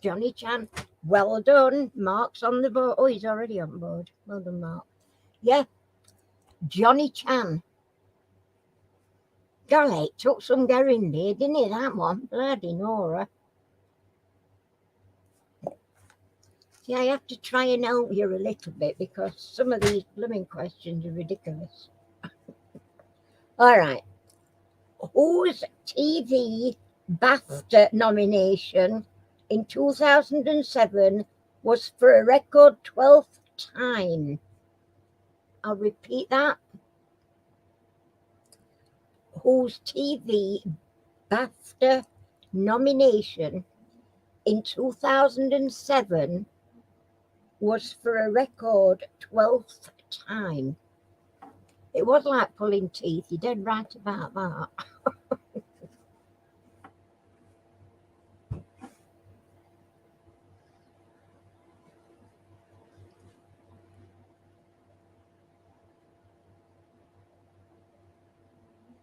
Johnny Chan. Well done. Mark's on the board. Oh, he's already on board. Well done, Mark. Yeah. Johnny Chan. Golly, it took some getting there, didn't it, that one? Bloody Nora. See, I have to try and help you a little bit because some of these blooming questions are ridiculous. All right. Whose TV BAFTA nomination in 2007 was for a record 12th time? I'll repeat that. Whose TV BAFTA nomination in 2007 was for a record 12th time? It was like pulling teeth. You're dead right about that.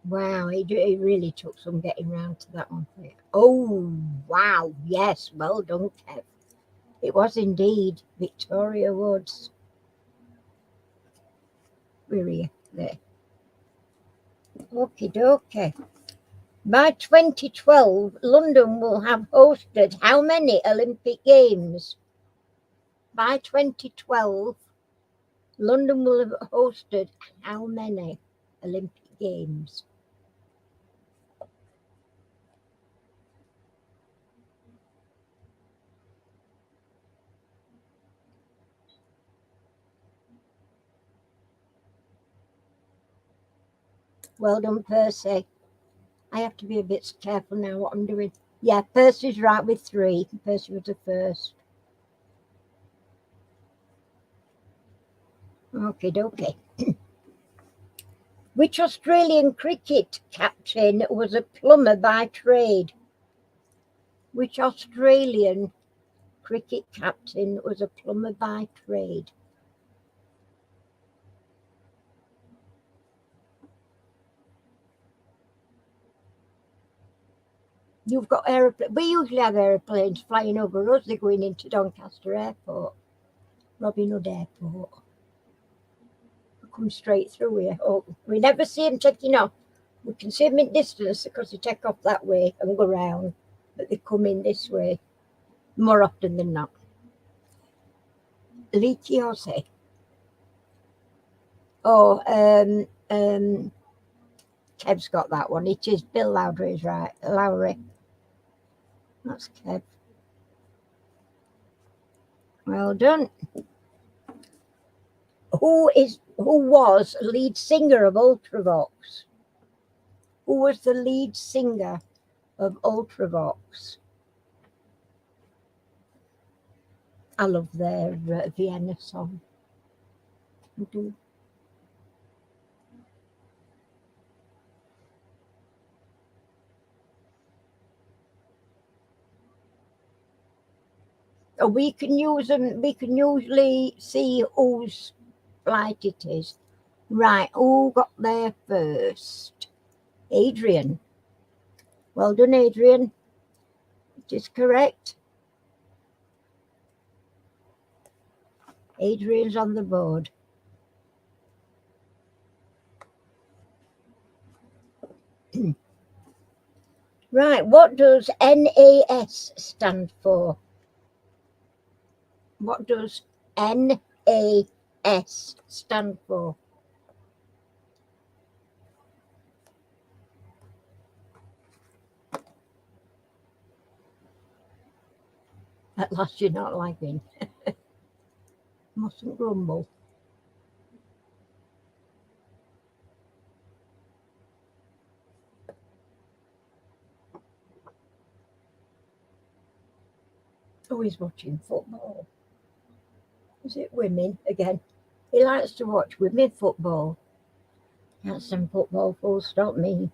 Wow, it really took some getting round to that one for you. Oh, wow. Yes, well done, Kev. It was indeed Victoria Woods. Where are you? There. Okie dokie. By 2012, London will have hosted how many Olympic Games? By 2012, London will have hosted how many Olympic Games? Well done, Percy. I have to be a bit careful now what I'm doing. Yeah, Percy's right with 3. Percy was the first. Okay, dokie. Which Australian cricket captain was a plumber by trade? Which Australian cricket captain was a plumber by trade? You've got aeroplanes. We usually have aeroplanes flying over us. They're going into Doncaster Airport, Robin Hood Airport. They come straight through here. Oh, we never see them taking off. We can see them in distance because they take off that way and go round, but they come in this way more often than not. Lee Kiose. Oh, Kev's got that one. It is Bill Lowry, is right. Lowry. That's Kev. Well done. Who was lead singer of Ultravox? Who was the lead singer of Ultravox? I love their Vienna song. I do. We can use them. We can usually see whose flight it is. Right, who got there first? Adrian. Well done, Adrian. It is correct. Adrian's on the board. Right, what does NAS stand for? What does NAS stand for? At last you're not laughing. Mustn't grumble. Oh, he's watching football. Is it women again? He likes to watch women football. That's some football full stop me.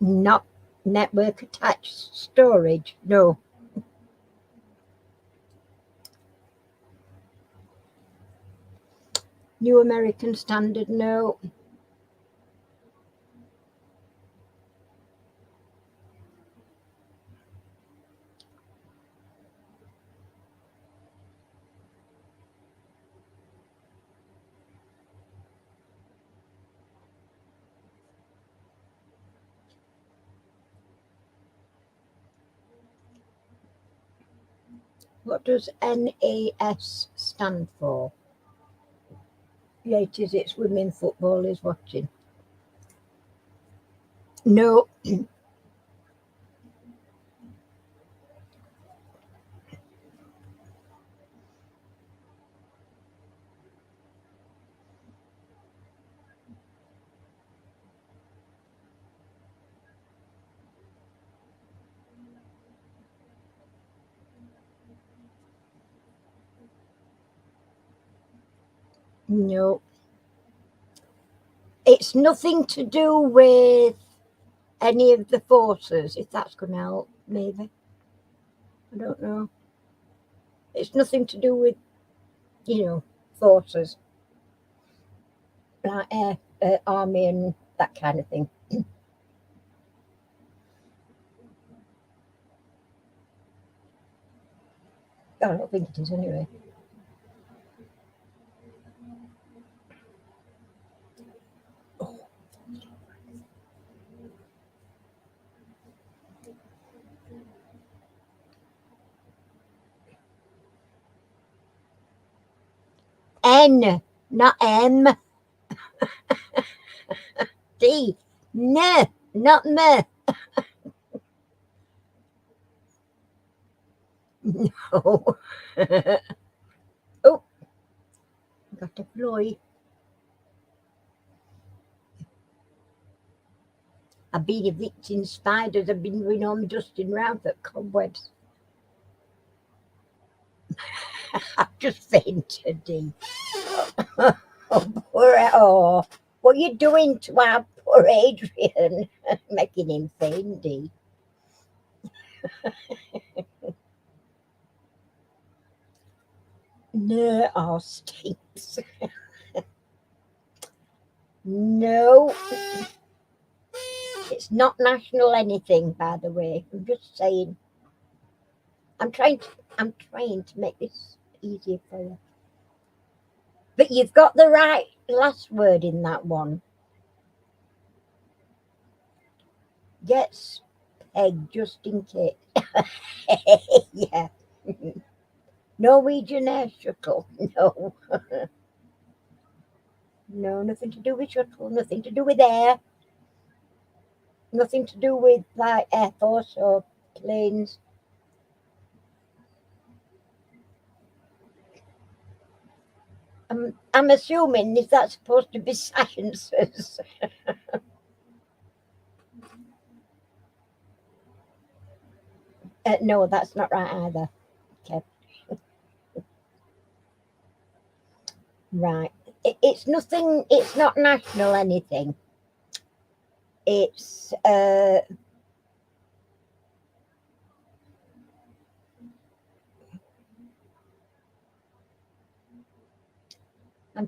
Not network attached storage, no. New American Standard, no. What does NAS stand for? Yeah, it is. It's women football is watching. No, no. It's nothing to do with any of the forces, if that's going to help, maybe. I don't know. It's nothing to do with, forces, like air, army and that kind of thing. I don't think it is anyway. N, not M. D, N, not M. No. Oh, got a fly. I've been evicting spiders. I've been doing all my dusting round for cobwebs. I've just fainted. Dee. Oh, what are you doing to our poor Adrian? Making him faint. Dee. No, oh, stinks. No, it's not national anything, by the way. I'm just saying. I'm trying to. I'm trying to make this easier for you. But you've got the right last word in that one. Gets pegged just in case. Yeah. Norwegian air shuttle. No. No, nothing to do with shuttle, nothing to do with air, nothing to do with like Air Force or planes. I'm assuming is that supposed to be sciences? No, that's not right either. Okay. Right. It's nothing, it's not national anything. It's I'm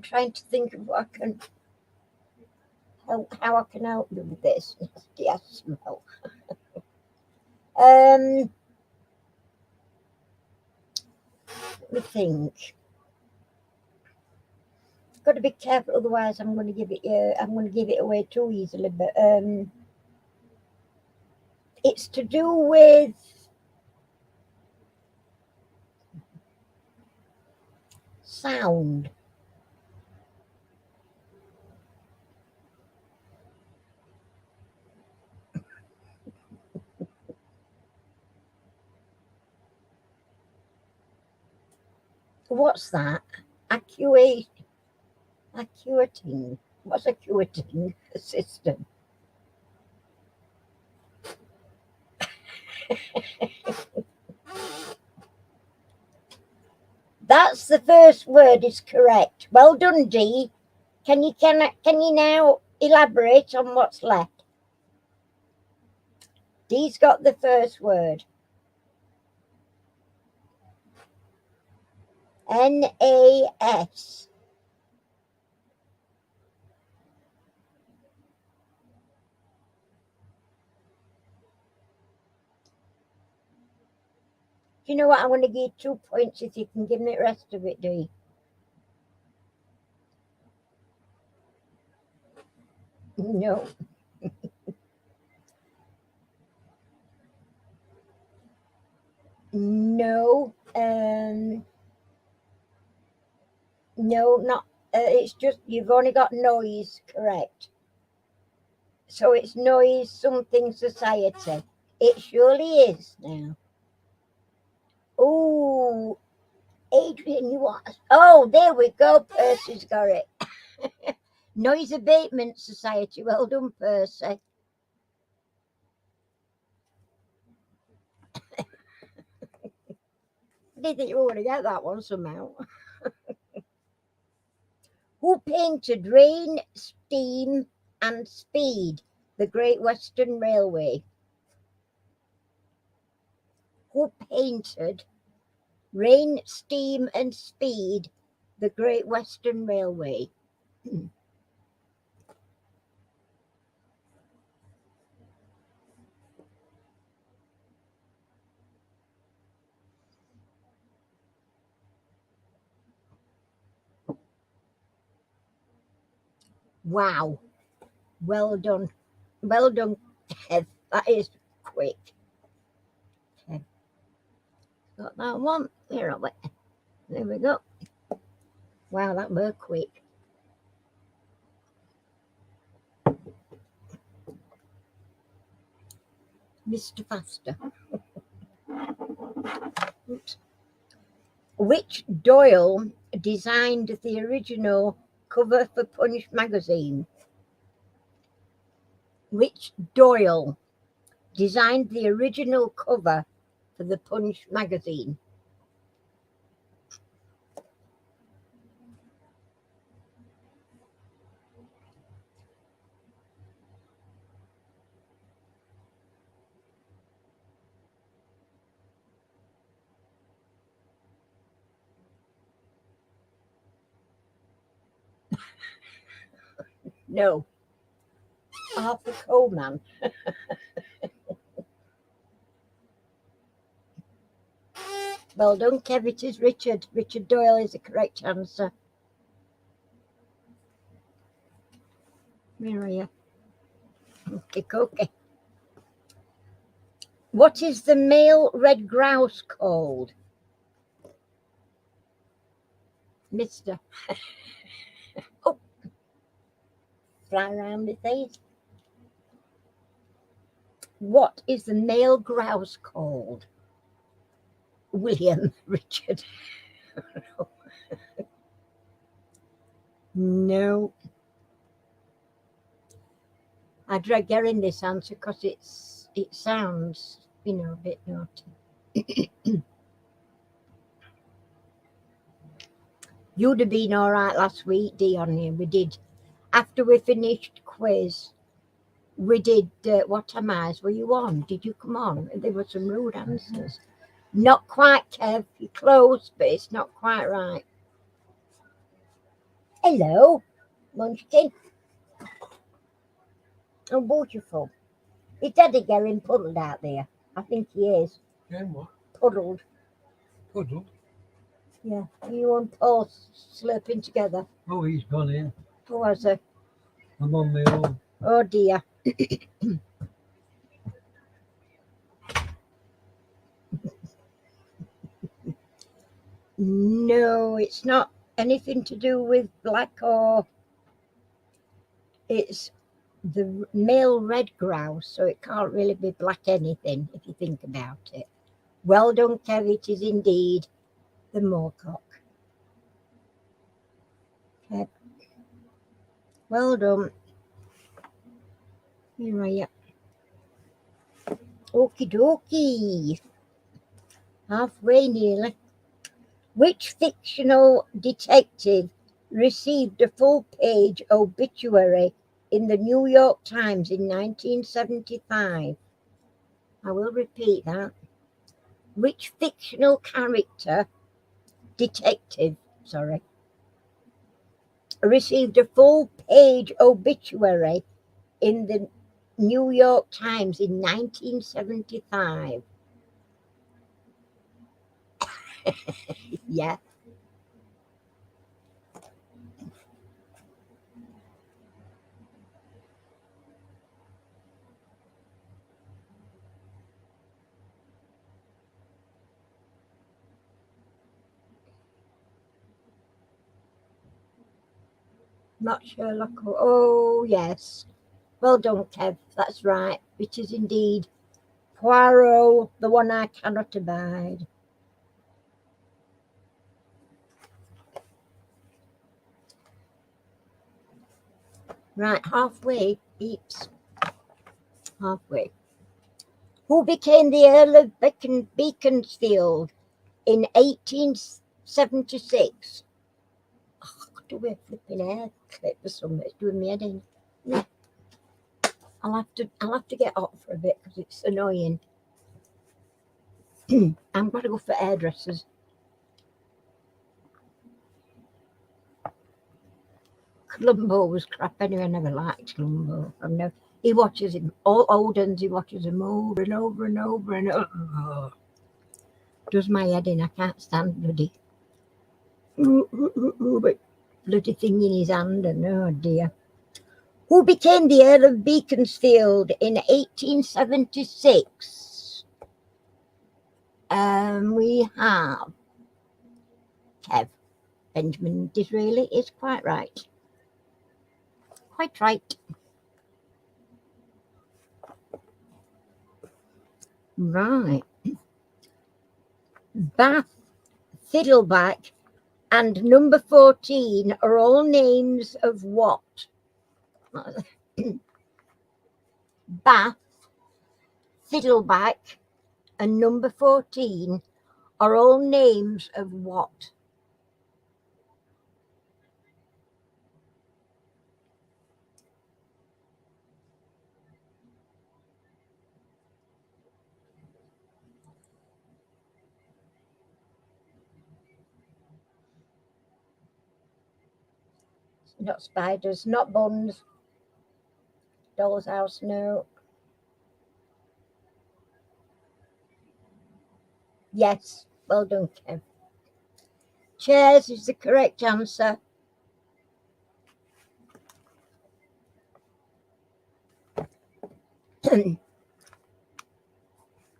trying to think of what I can how I can help you with this. Yes, smell. Let me think. got to be careful, otherwise I'm going to give it. I'm going to give it away too easily. But it's to do with sound. What's that? Acuiting. What's a acuiting system? That's the first word is correct. Well done, Dee. Can you now elaborate on what's left? Dee's got the first word. NAS. Do you know what? I'm going to give you 2 points if you can give me the rest of it, Dee. No. No. No, not. It's just you've only got noise correct. So it's noise something society. It surely is now. Oh, Adrian, you are. Oh, there we go. Percy's got it. Noise Abatement Society. Well done, Percy. I didn't think you were going to get that one somehow. Who painted Rain, Steam, and Speed, the Great Western Railway? Who painted Rain, Steam, and Speed, the Great Western Railway? Wow. Well done. Well done, Kev. That is quick. Okay. Got that one. Here are we. There we go. Wow, that were quick. Mr. Faster. Oops. Which Doyle designed the original cover for Punch magazine? Which Doyle designed the original cover for the Punch magazine? No. Arthur Coleman. Well done, Kev. It is Richard. Richard Doyle is the correct answer. Where are you? Okay. What is the male red grouse called? Mister. Oh. Fly around the face. What is the male grouse called? William. Richard. No. I dread getting this answer because it sounds, a bit naughty. You'd have been all right last week, Dion. Here we did. After we finished quiz, we did What Am I's? Were you on? Did you come on? There were some rude answers. Not quite, Kev. You're close, but it's not quite right. Hello, Munchkin. Oh, beautiful. Is Daddy getting puddled out there? I think he is. Getting what? Puddled. Puddled? Yeah, you and Paul slurping together. Oh, he's gone in. Who was it? I'm on my own. Oh dear. No, it's not anything to do with black or it's the male red grouse, so it can't really be black anything if you think about it. Well done, Kev. It is indeed the moorcock. Kev. Well done. Here are you. Okie dokie. Halfway nearly. Which fictional detective received a full page obituary in the New York Times in 1975? I will repeat that. Which fictional character, detective, received a full page obituary in the New York Times in 1975? Yeah. Not Sherlock. Oh, yes. Well done, Kev. That's right. It is indeed Poirot, the one I cannot abide. Right, halfway, peeps. Halfway. Who became the Earl of Beaconsfield in 1876? Oh, I could do a flipping hair clip or something. It's doing me head in. Yeah. I'll have to get up for a bit because it's annoying. I'm going to go for hairdressers. Columbo was crap anyway. I never liked Columbo. He watches him, all old ones, he watches them over and over and over and over. Does my head in. I can't stand bloody, but bloody thing in his hand, and oh dear. Who became the Earl of Beaconsfield in 1876? We have Kev. Benjamin Disraeli is quite right. Quite right. Right. Bath, Fiddleback, and number 14 are all names of what? Bath, Fiddleback, and number 14 are all names of what? Not spiders, not buns. Doll's house, no. Yes, well done, Kev. Chairs is the correct answer.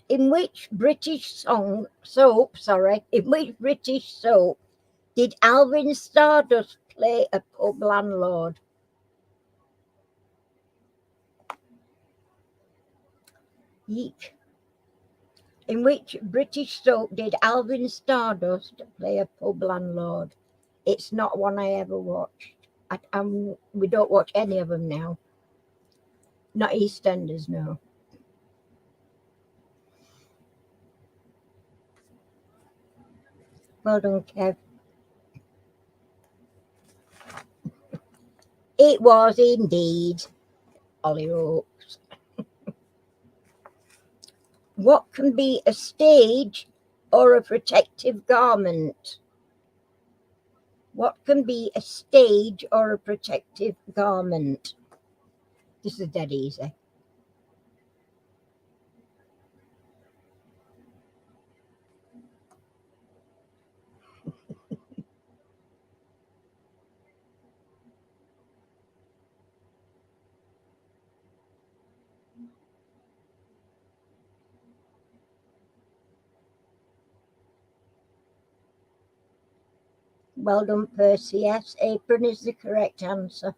In which British soap did Alvin Stardust play a pub landlord? Yeek. In which British soap did Alvin Stardust play a pub landlord? It's not one I ever watched. We don't watch any of them now. Not EastEnders, no. Well done, Kev. It was indeed Hollyoaks. What can be a stage or a protective garment? What can be a stage or a protective garment? This is dead easy. Well done, Percy. Yes, apron is the correct answer.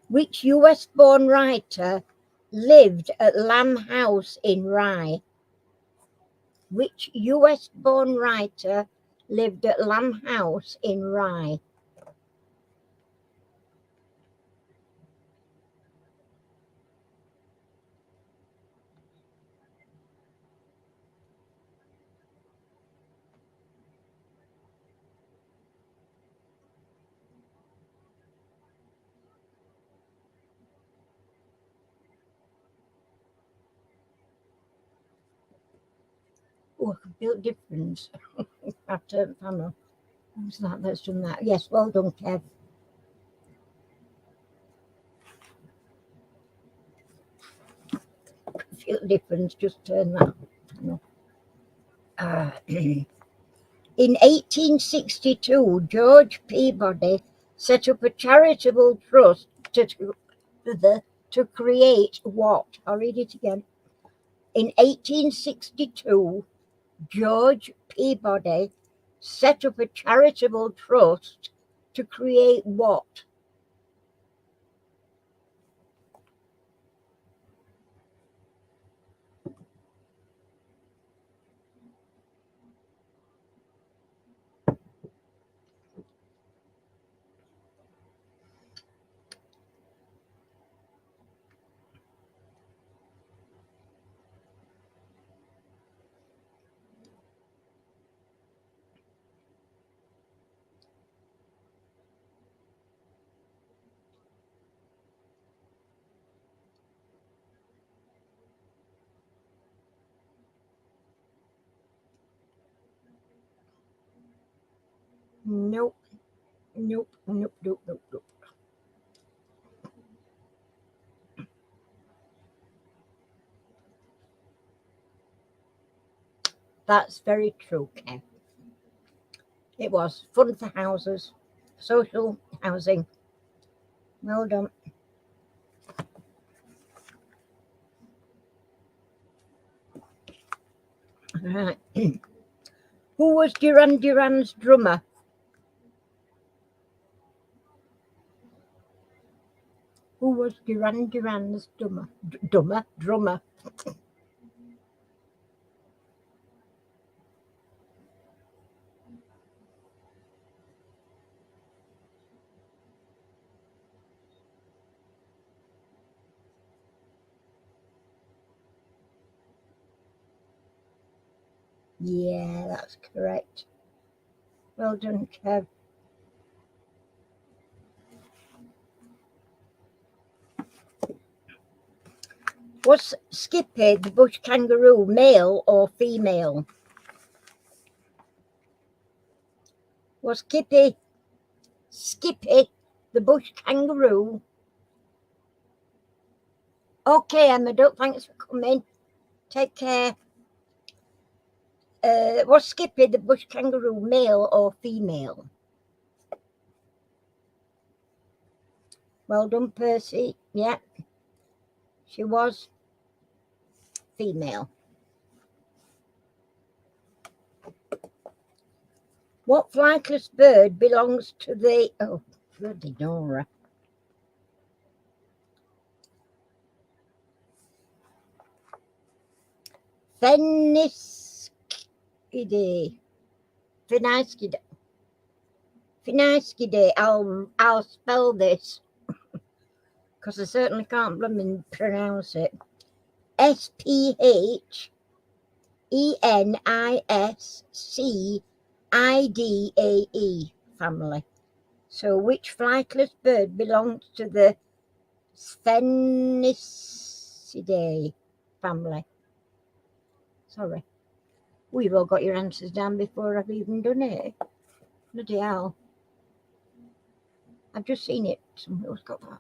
Which US-born writer lived at Lamb House in Rye? Which US-born writer lived at Lamb House in Rye? Oh, I can feel the difference. After panel. Who's that that's done that? Yes, well done, Kev. Feel the difference, just turn that panel. In 1862, George Peabody set up a charitable trust to create what? I'll read it again. In 1862, George Peabody set up a charitable trust to create what? Nope, nope, nope, nope, nope, nope. That's very true, Kev. It was fun for houses, social housing. Well done. Right. Who was Duran Duran's drummer? Who was Duran Duran's drummer? Yeah, that's correct. Well done, Kev. Was Skippy the bush kangaroo male or female? Was Skippy the bush kangaroo? Okay, Emma, thanks for coming. Take care. Was Skippy the bush kangaroo male or female? Well done, Percy. Yeah, she was female. What flightless bird belongs to the... Oh, bloody Nora. Feniskidae. Feniskidae. I'll spell this because I certainly can't blooming pronounce it. SPHENISCIDAE family. So which flightless bird belongs to the Sphenicidae family? Sorry. We've all got your answers down before I've even done it. Bloody hell. I've just seen it. Somebody else got that.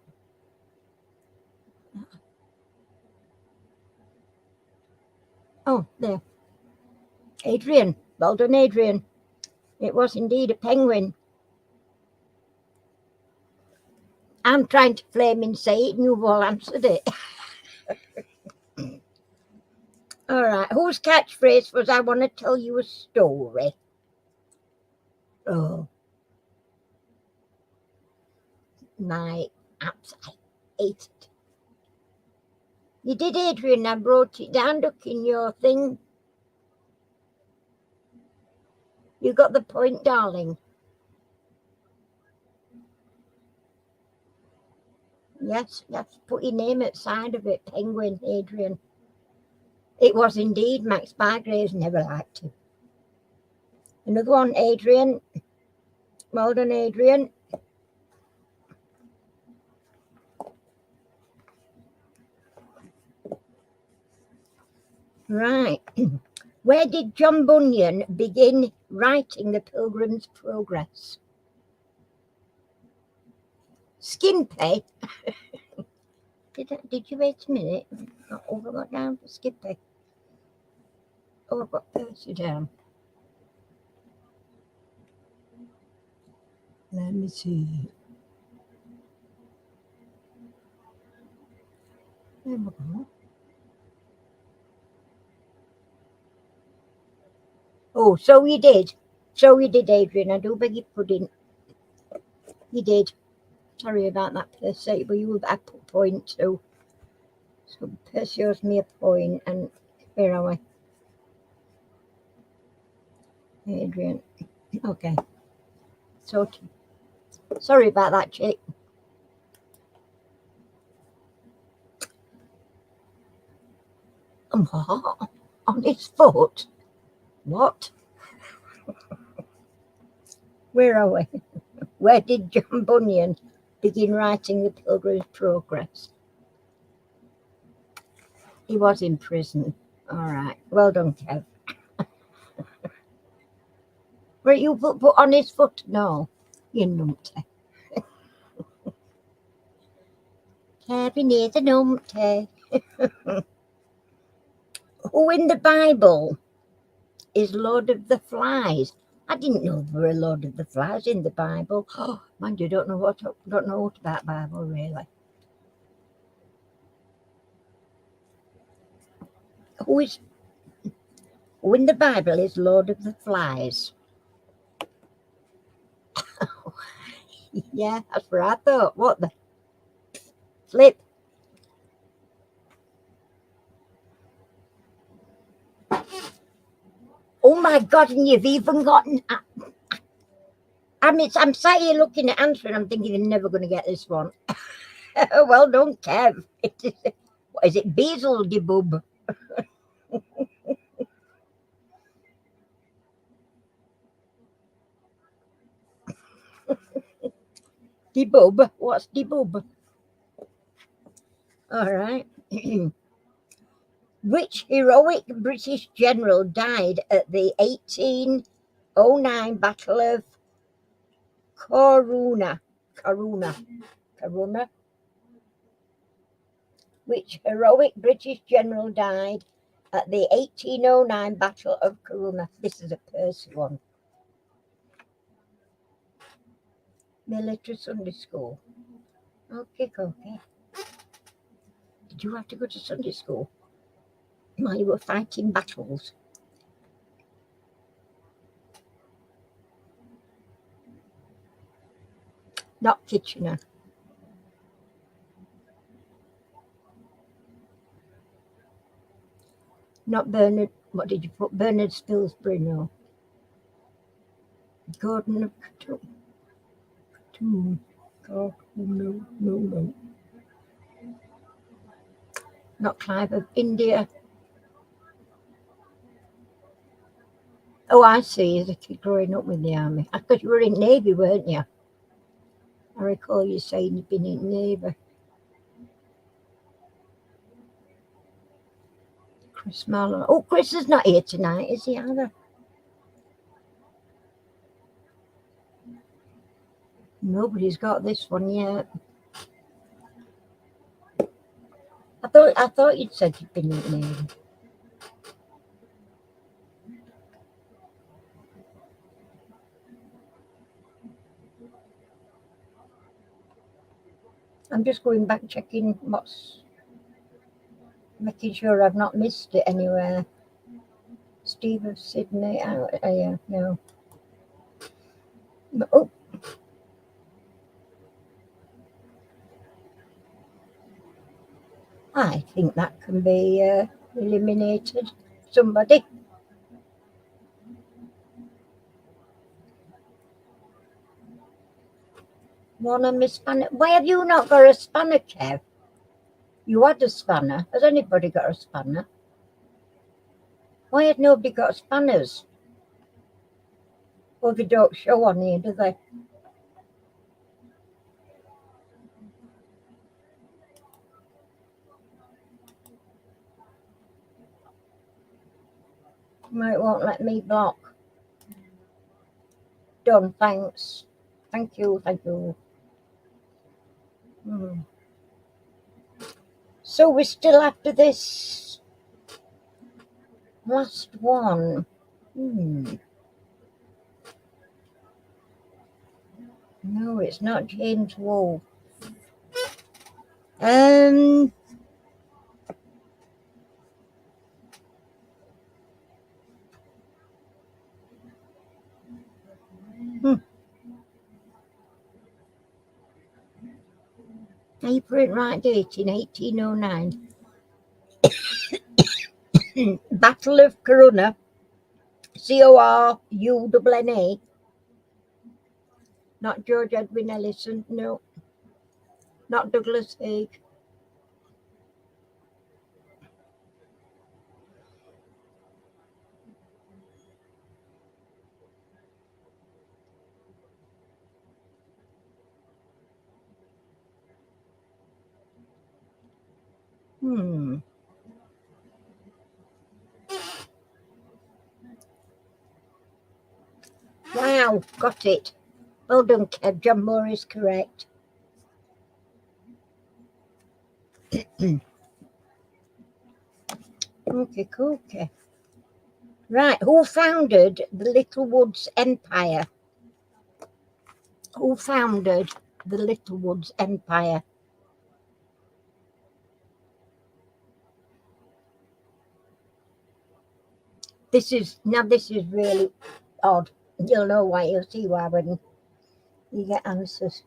Oh, there. Adrian. Well done, Adrian. It was indeed a penguin. I'm trying to flaming say it and you've all answered it. All right. Whose catchphrase was "I want to tell you a story"? Oh, my apps. I hate it. You did, Adrian. I wrote it down. Look in your thing. You got the point, darling. Yes, yes. Put your name outside of it. Penguin, Adrian. It was indeed. Max Bygraves never liked him. Another one, Adrian. Well done, Adrian. Right. Where did John Bunyan begin writing the Pilgrim's Progress? Skimpy. Did you wait a minute? Oh, I got down for Skippy. Oh, I've got Percy down. Let me see. There we go. Oh, so you did. So you did, Adrian. I do beg your pudding. You did. Sorry about that, Percy, but you I put point too. So Percy owes me a point, and where are we? Adrian. Okay. So sorry about that, chick. On his foot? What? Where are we? Where did John Bunyan begin writing the Pilgrim's Progress? He was in prison. All right. Well done, Kev. Were you put on his foot? No. You numpty. Kevin is a numpty. Who in the Bible is Lord of the Flies? I didn't know there were a Lord of the Flies in the Bible. Oh, mind you, don't know what about Bible really. Who in the Bible is Lord of the Flies? Yeah, that's what I thought. What the flip? Oh my God! And you've even gotten. I'm sat here looking at answering. I'm thinking you're never going to get this one. Well done, Kev. What is it? Beelzebub. Debub. What's debub? All right. Which heroic British general died at the 1809 Battle of Corunna? Which heroic British general died at the 1809 Battle of Corunna? This is a Percy one. Military Sunday School. Okay. Did you have to go to Sunday school while you were fighting battles? Not Kitchener. Not Bernard. What did you put? Bernard Spilsbury, no. Gordon of Khartoum. Oh, no. Not Clive of India. Oh, I see. As a kid growing up with the army. I thought you were in Navy, weren't you? I recall you saying you'd been in Navy. Chris Marlowe. Oh, Chris is not here tonight, is he either? Nobody's got this one yet. I thought you'd said you'd been in Navy. I'm just going back checking what's. Making sure I've not missed it anywhere. Steve of Sydney. Yeah, no. Oh, I think that can be eliminated. Somebody. One of my spanner. Why have you not got a spanner, Kev? You had a spanner. Has anybody got a spanner? Why had nobody got spanners? Well, they don't show on here, do they? It won't let me block. Done, thanks. Thank you, thank you. So we're still after this last one. No, it's not James Wolfe. April right date in 1809. Battle of Corunna. Corunna. Not George Edwin Ellison. No. Not Douglas Haig. Wow, got it. Well done, Kev. John Moore is correct. Okay. Right, who founded the Littlewoods Empire? Who founded the Littlewoods Empire? This is really odd. You'll know why. You'll see why when you get answers.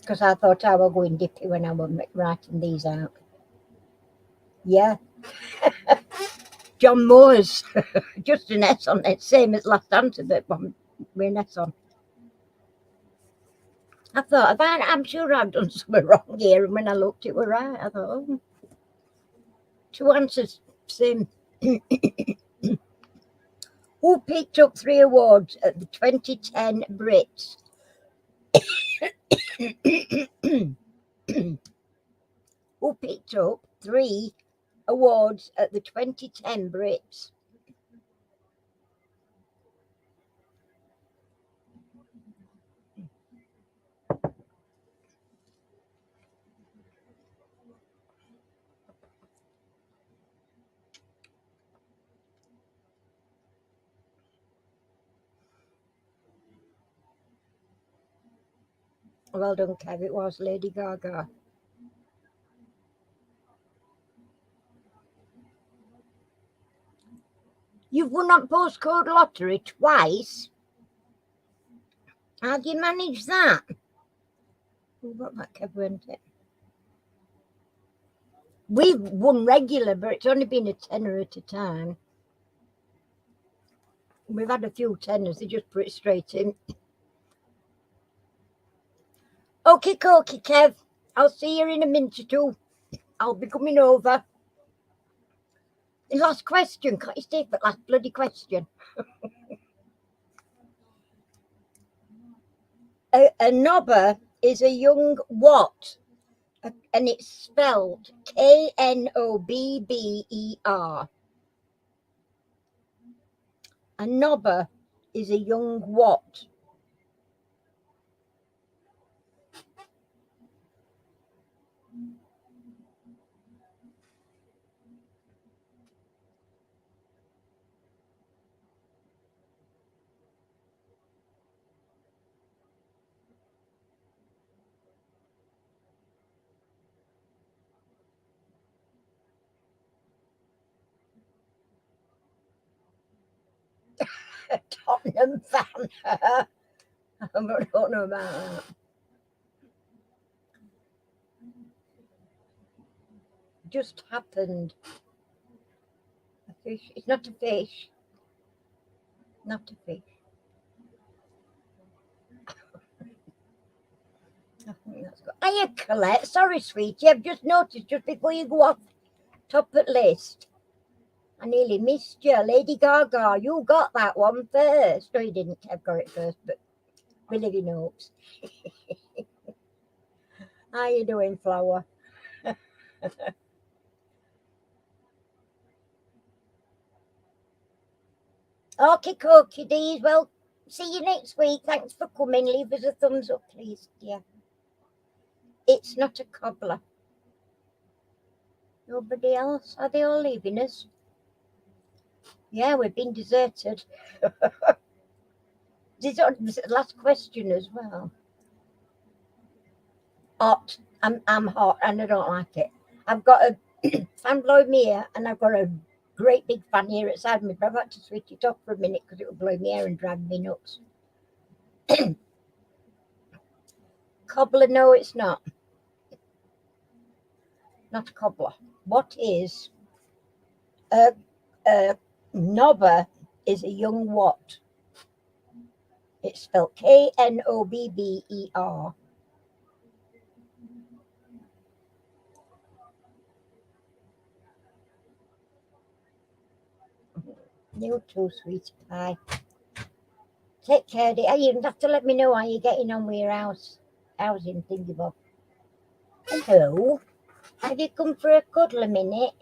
Because I thought I was going dippy when I was writing these out. Yeah. John Moore's. Just an S on it, same as last answer, but with an S on. I thought, I'm sure I've done something wrong here, and when I looked, it was right. I thought, oh, two answers, same. Who picked up 3 awards at the 2010 Brits? Who picked up 3 awards at the 2010 Brits? Well done, Kev. It was Lady Gaga. You've won on postcode lottery twice. How do you manage that? We've got that, Kev, won't it? We've won regular, but it's only been a tenner at a time. We've had a few tenors. They just put it straight in. Okay, Kev. I'll see you in a minute or two. I'll be coming over. The last question. Can't you stay for the last bloody question? A knobber is a young what? And it's spelled Knobber. A knobber is a young what? A Tottenham fan. I don't know about that. Just happened. A fish. It's not a fish. Not a fish. I think that's good. Hiya, Colette. Sorry, sweetie. I've just noticed just before you go off top of the list. I nearly missed you. Lady Gaga, you got that one first. No, you didn't. Kev got it first, but we live in hopes. How you doing, Flower? Okay, cookie D's. Well, see you next week. Thanks for coming. Leave us a thumbs up, please. Yeah. It's not a cobbler. Nobody else? Are they all leaving us? Yeah, we've been deserted. This is the last question as well. Hot. I'm hot and I don't like it. I've got a fan blowing me here and I've got a great big fan here outside me, but I've had to switch it off for a minute because it will blow me hair and drive me nuts. Cobbler, no, it's not. Not a cobbler. What is a knobber? Is a young what? It's spelled Knobber. You too, sweetie pie. Take care, dear. You have to let me know how you're getting on with your housing thingy bob. Hello. Have you come for a cuddle a minute?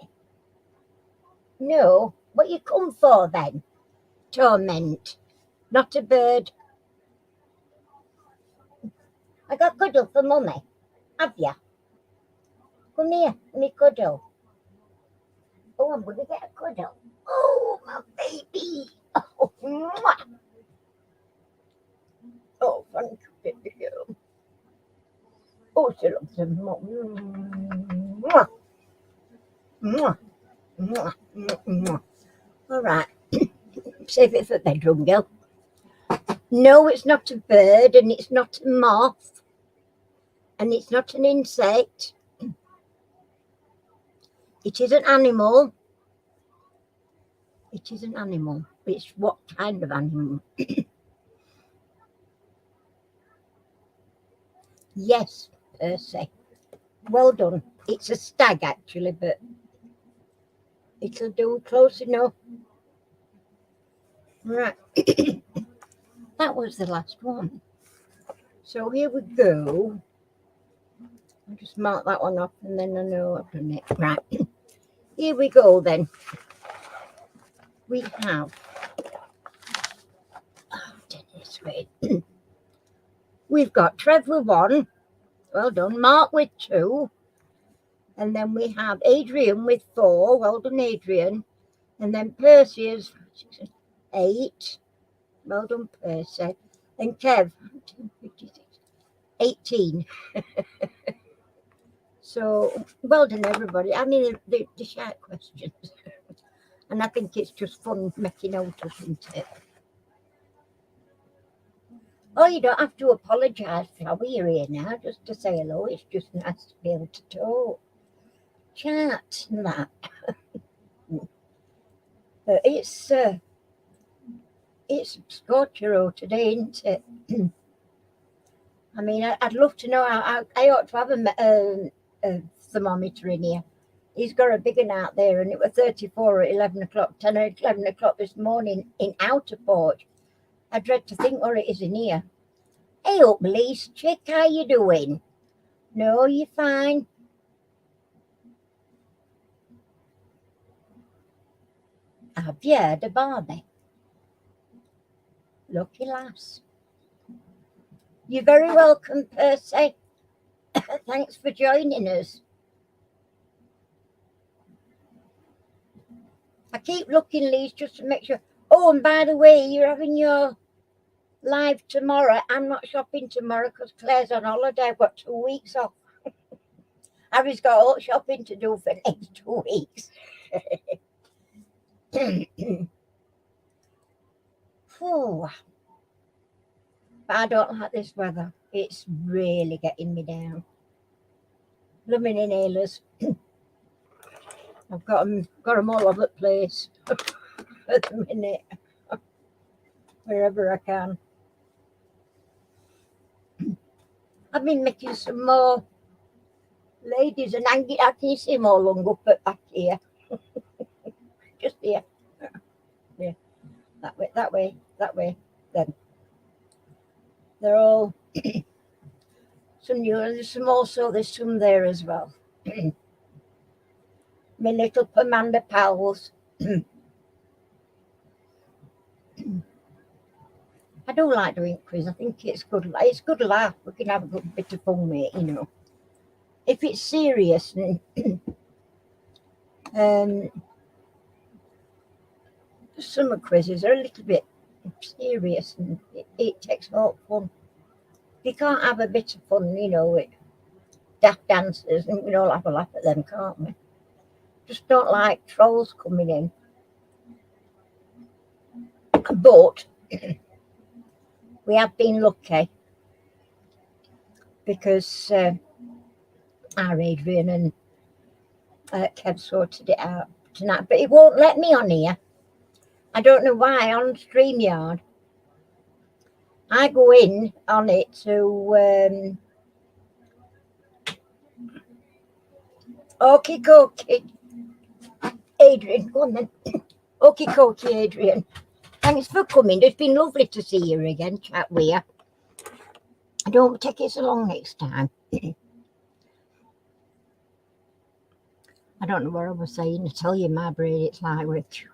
No. What you come for then? Torment. Not a bird. I got cuddle for mummy. Have ya? Come here, let me cuddle. Oh, I'm gonna get a cuddle. Oh, my baby. Oh, mwah. Oh, thank you, baby girl. Oh, she loves him. Mwah. Mwah. Mwah. Mwah. Mwah. All right. Save it for bedroom, girl. No, it's not a bird, and it's not a moth, and it's not an insect. It is an animal. It is an animal. It's what kind of animal? Yes, Percy. Well done. It's a stag, actually, but it'll do close enough. Right. That was the last one. So here we go. I'll just mark that one off and then I know I've done it. Right. Here we go then. We have, Dennis, wait. We've got Trev with 1. Well done. Mark with 2. And then we have Adrian with 4. Well done, Adrian. And then Percy is 8. Well done, Percy. And Kev, 18. So, well done, everybody. I mean, the sharp questions. And I think it's just fun making out of, isn't it? Oh, you don't have to apologise, Flower. You're here now just to say hello. It's just nice to be able to talk, chat, and that. But it's scorcher today, isn't it? I mean, I'd love to know. I ought to have a thermometer in here. He's got a big one out there, and it was 34 at 11 o'clock, 10 or 11 o'clock this morning in outer port. I dread to think what it is in here. Hey up, Lise, chick, how you doing? No, you're fine. Have you heard of Barbie? Lucky lass. You're very welcome, Percy. Thanks for joining us. I keep looking, Lise, just to make sure. Oh, and by the way, you're having your live tomorrow. I'm not shopping tomorrow because Claire's on holiday. I've got 2 weeks off. Harry's got all shopping to do for the next 2 weeks. Phew. But I don't like this weather. It's really getting me down. Blooming inhalers. I've got them all over the place at the minute, wherever I can. I've been making some more ladies and I can see them all hung up at back here. Just here. Yeah. That way. Then they're all some new, there's some also, there's some there as well. My little Pamanda pals. I do like doing quiz. I think it's good. It's good laugh. We can have a good bit of fun with it, you know. If it's serious and some quizzes are a little bit serious and it takes all fun. You can't have a bit of fun, you know, with daft dancers, and we all have a laugh at them, can't we? Just don't like trolls coming in. But we have been lucky because our Adrian and Kev sorted it out tonight, but it won't let me on here. I don't know why. On StreamYard, I go in on it to okie dokie. Adrian, go on then. Okie dokie, Adrian. Thanks for coming. It's been lovely to see you again, chat with you. I don't take it so long next time. I don't know what I was saying. I tell you, my brain, it's like with you.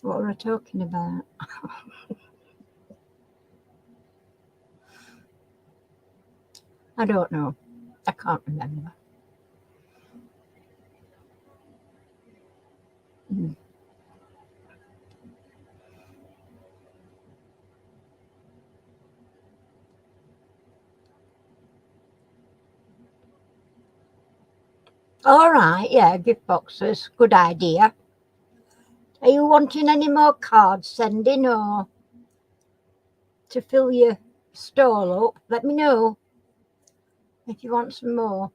What were I talking about? I don't know. I can't remember. All right, yeah, gift boxes. Good idea. Are you wanting any more cards sending or to fill your stall up? Let me know if you want some more.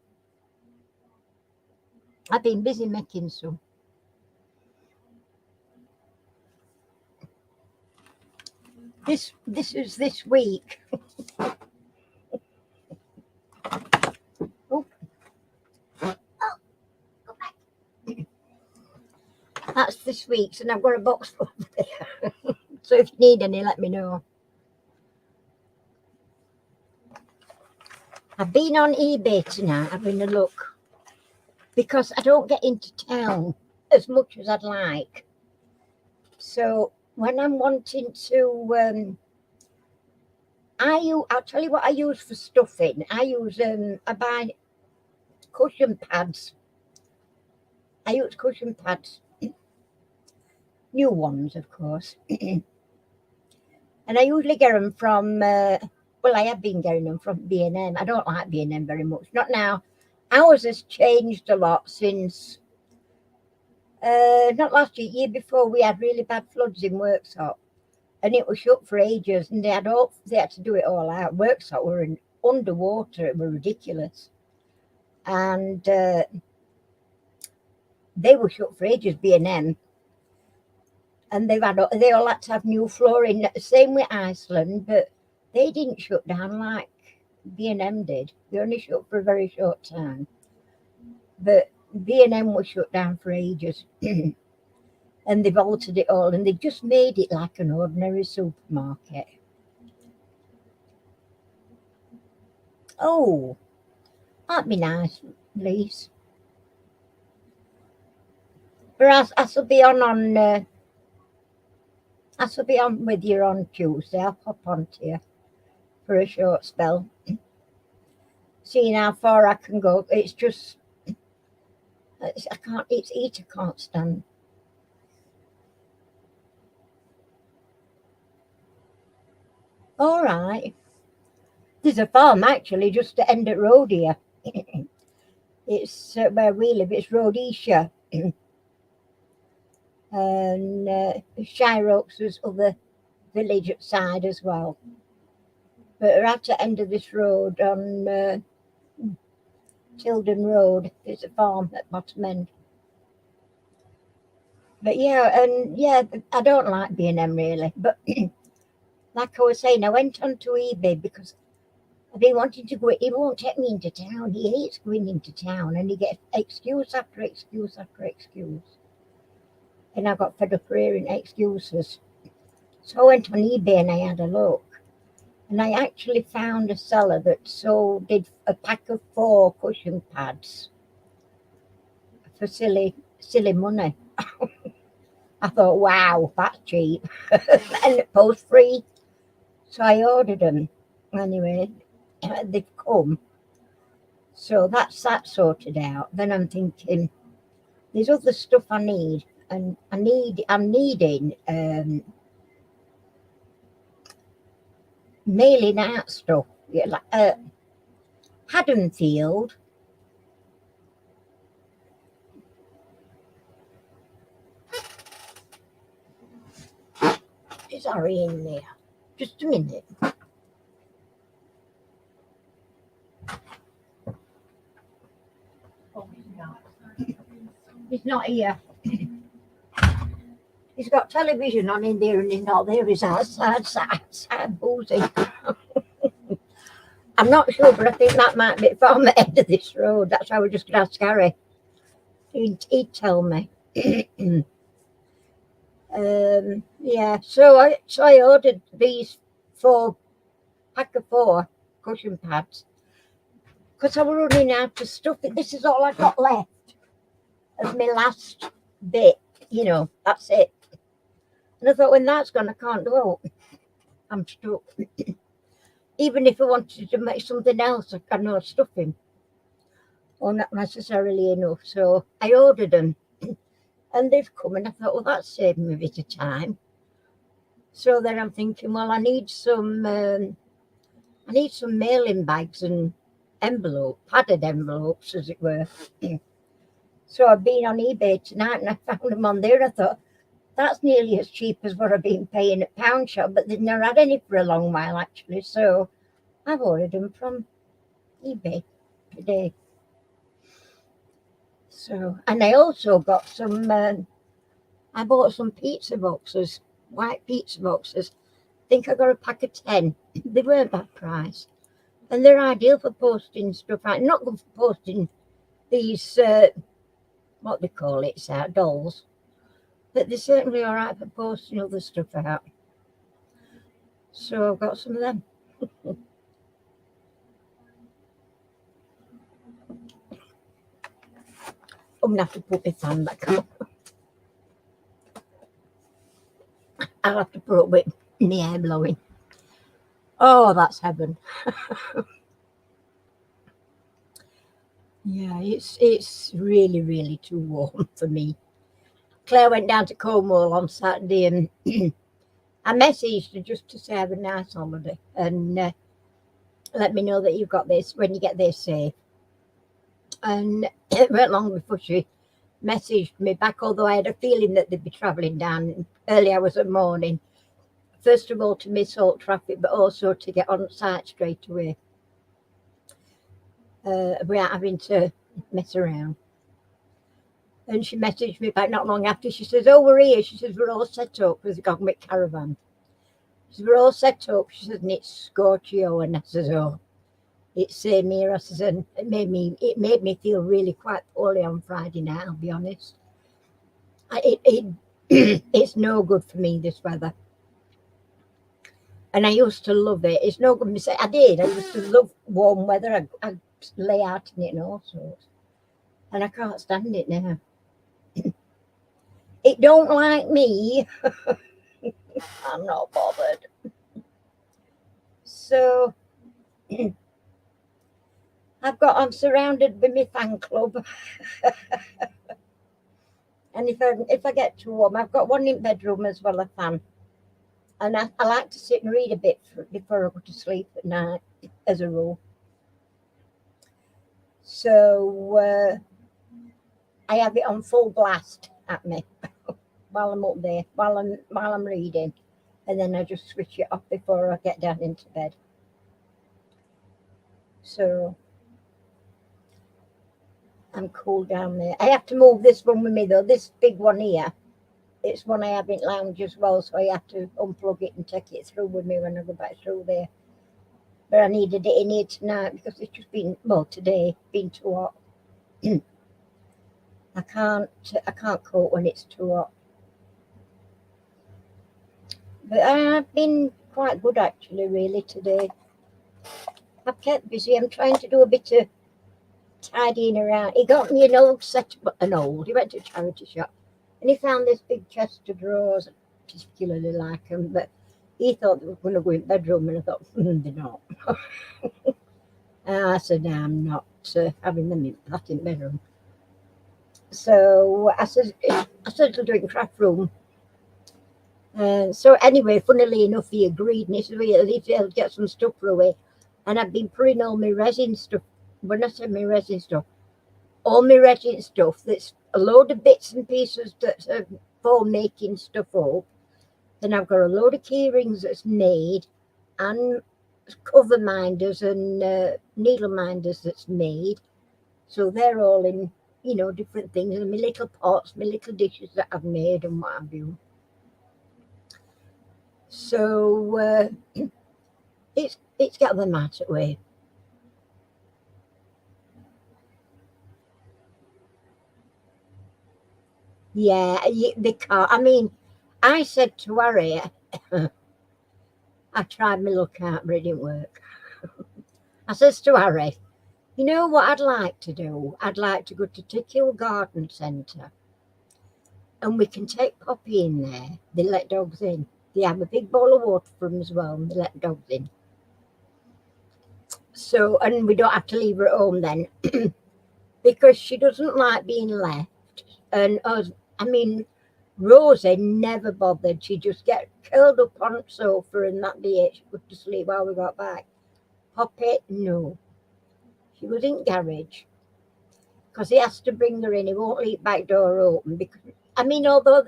I've been busy making some. This is this week. Oh. Go back. That's this week's, and I've got a box full over there. So if you need any, let me know. I've been on eBay tonight, having a look, because I don't get into town as much as I'd like. So when I'm wanting to, I'll tell you what I use for stuffing. I buy cushion pads. I use cushion pads, new ones, of course. And I usually get them from, I have been getting them from B&M. I don't like B&M very much. Not now. Ours has changed a lot since, not last year, year before, we had really bad floods in Worksop. And it was shut for ages, and they had to do it all out. Worksop were underwater. It was ridiculous. And they were shut for ages, B&M. And they all had to have new flooring. Same with Iceland, but they didn't shut down like B&M did. They only shut for a very short time. But B&M was shut down for ages. And they've altered it all, and they've just made it like an ordinary supermarket. Oh, that'd be nice, Lise. But I shall be on I shall be on with you on Tuesday. I'll pop on to you for a short spell. Seeing how far I can go. It's just, it's heat I can't stand. All right. There's a farm actually just to end at road here. It's where we live. It's Rhodesia. and Shire Oaks was other village outside as well. But right at the end of this road on Tilden Road, there's a farm at bottom end. But yeah, and yeah, I don't like B&M really. But like I was saying, I went onto eBay because I've been wanting to go. He won't take me into town. He hates going into town, and he gets excuse after excuse after excuse. And I got fed up hearing excuses. So I went on eBay and I had a look. And I actually found a seller that did a pack of 4 cushion pads for silly money. I thought, wow, that's cheap. And post free. So I ordered them. Anyway, they've come. So that's that sorted out. Then I'm thinking, there's other stuff I need. And I'm needing mailing out stuff. Yeah, like Haddonfield. Is Harry in there? Just a minute. He's not here. He's got television on in there and he's not there. He's outside boozing. I'm not sure, but I think that might be from the end of this road. That's why we're just going to ask Harry. He'd tell me. Yeah, so I ordered these 4 pack of 4 cushion pads because I was running out of stuff. This is all I got left of my last bit. You know, that's it. And I thought, when that's gone, I can't do it. I'm stuck. Even if I wanted to make something else, I got no stuffing. Or not necessarily enough. So I ordered them. And they've come, and I thought, well, that's saved me a bit of time. So then I'm thinking, well, I need some mailing bags and padded envelopes, as it were. So I've been on eBay tonight, and I found them on there. I thought, that's nearly as cheap as what I've been paying at Pound Shop, but they've never had any for a long while, actually. So I've ordered them from eBay today. So, and I also got some, I bought some pizza boxes, white pizza boxes. I think I got a pack of 10. They weren't that price. And they're ideal for posting stuff out. Not good for posting these, what they call it, dolls. But they're certainly all right for posting other stuff out. So I've got some of them. I'm going to have to put my fan back on. I'll have to put up with the air blowing. Oh, that's heaven. Yeah, it's really, really too warm for me. Claire went down to Cornwall on Saturday and I messaged her just to say have a nice holiday and let me know that you got this when you get there safe. And it weren't long before she messaged me back, although I had a feeling that they'd be travelling down early hours of the morning. First of all, to miss halt traffic, but also to get on site straight away without having to mess around. And she messaged me back not long after. She says, oh, we're here. She says, we're all set up with the Gogmick caravan. She says, we're all set up. She says, and it's Scorchio. And I says, oh, it's same here. I says, and it made me feel really quite poorly on Friday night, I'll be honest. It's no good for me, this weather. And I used to love it. It's no good. I used to love warm weather. I'd lay out in it and all sorts. And I can't stand it now. It don't like me. I'm not bothered. So I'm surrounded by my fan club. And if I get too warm, I've got one in bedroom as well, a fan. And I like to sit and read a bit before I go to sleep at night, as a rule. So I have it on full blast at me while I'm up there, while I'm reading, and then I just switch it off before I get down into bed. So I'm cool down there. I have to move this one with me though. This big one here, it's one I have in lounge as well, so I have to unplug it and take it through with me when I go back through there. But I needed it in here tonight because it's just been, well, today been too hot. I can't cope when it's too hot. But I've been quite good actually, really, today. I've kept busy. I'm trying to do a bit of tidying around. He got me an old set, he went to a charity shop and he found this big chest of drawers. I particularly like them, but he thought they were going to go in the bedroom, and I thought, they're not. I said, no, I'm not having them in that in bedroom. So I said to do it in craft room. So anyway, funnily enough, he agreed, and he said, well, he'll get some stuff away. And I've been putting all my resin stuff. When I say my resin stuff, all my resin stuff, that's a load of bits and pieces that's for making stuff up. Then I've got a load of key rings that's made, and cover minders and needle minders that's made. So they're all in, different things. And my little pots, my little dishes that I've made and what have you. So it's got them out of the way. Yeah, they can't. I mean, I said to Harry, I tried my luck out, but it didn't work. I says to Harry, you know what I'd like to do? I'd like to go to Tickhill Garden Centre, and we can take Poppy in there. They let dogs in. They have a big bowl of water for them as well, and they let dogs in. So, and we don't have to leave her at home then, because she doesn't like being left. And Rosie never bothered. She'd just get curled up on the sofa and that'd be it. She would go to sleep while we got back. Poppy, no. She was in garage because he has to bring her in. He won't leave back door open because, although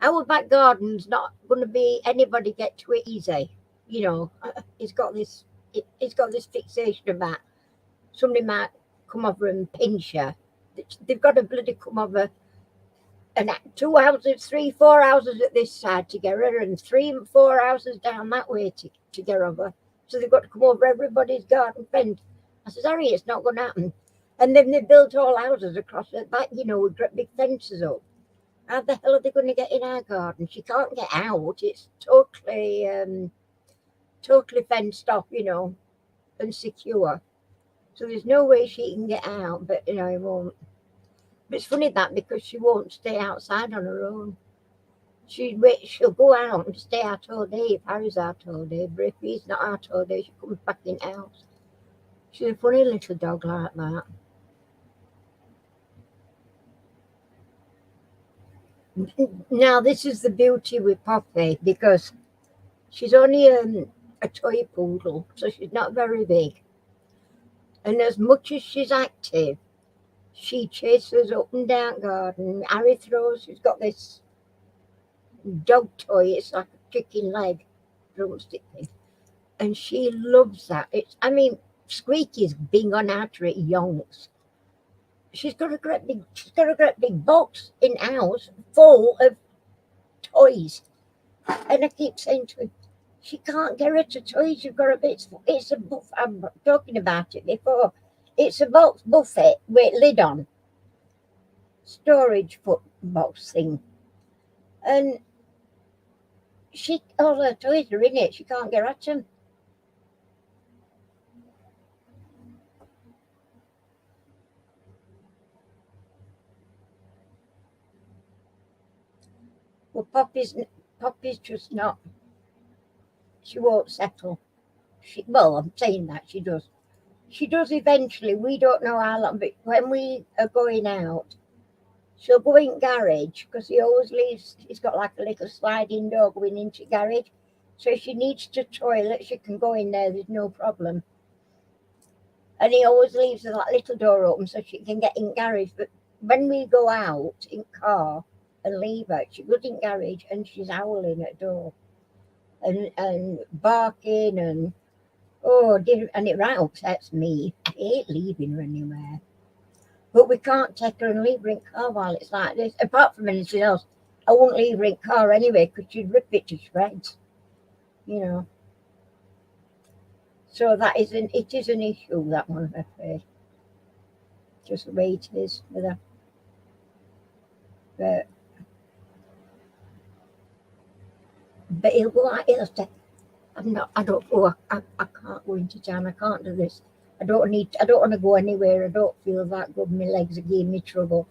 our back garden's not going to be anybody get to it easy, he's got this fixation about somebody might come over and pinch her. They've got to bloody come over. And 2 houses, 3, 4 houses at this side to get her, and 3, 4 houses down that way to get over. So they've got to come over everybody's garden fence. I said, Harry, it's not going to happen. And then they built all houses across the back, with big fences up. How the hell are they going to get in our garden? She can't get out. It's totally fenced off, and secure. So there's no way she can get out, but, it won't. But it's funny that because she won't stay outside on her own. She'll go out and stay out all day if Harry's out all day, but if he's not out all day, she comes back in the house. She's a funny little dog like that. Now, this is the beauty with Poppy, because she's only a toy poodle, so she's not very big. And as much as she's active, she chases up and down garden. Harry she's got this dog toy, it's like a chicken leg drumstick thing. And she loves that. Squeaky's been on after it yonks. She's got a great big box in house full of toys. And I keep saying to him, she can't get rid of toys. You've got it's a buff. I'm talking about it before. It's a box buffet with lid on. Storage foot box thing. And all her toys are in it. She can't get at them. Well, Poppy's just not. She won't settle. I'm saying that she does. She does eventually. We don't know how long, but when we are going out, she'll go in garage because he always leaves. He's got like a little sliding door going into garage. So if she needs to toilet, she can go in there. There's no problem. And he always leaves that little door open so she can get in garage. But when we go out in car, and leave her. She goes in garage and she's howling at door and barking and and it right upsets me. I hate leaving her anywhere. But we can't take her and leave her in car while it's like this. Apart from anything else, I won't leave her in car anyway because she'd rip it to shreds, you know. So it is an issue, that one, I'm afraid. Just the way it is with her. But he'll say, I don't go, I can't go into town, I can't do this. I don't want to go anywhere, I don't feel that good, my legs are giving me trouble.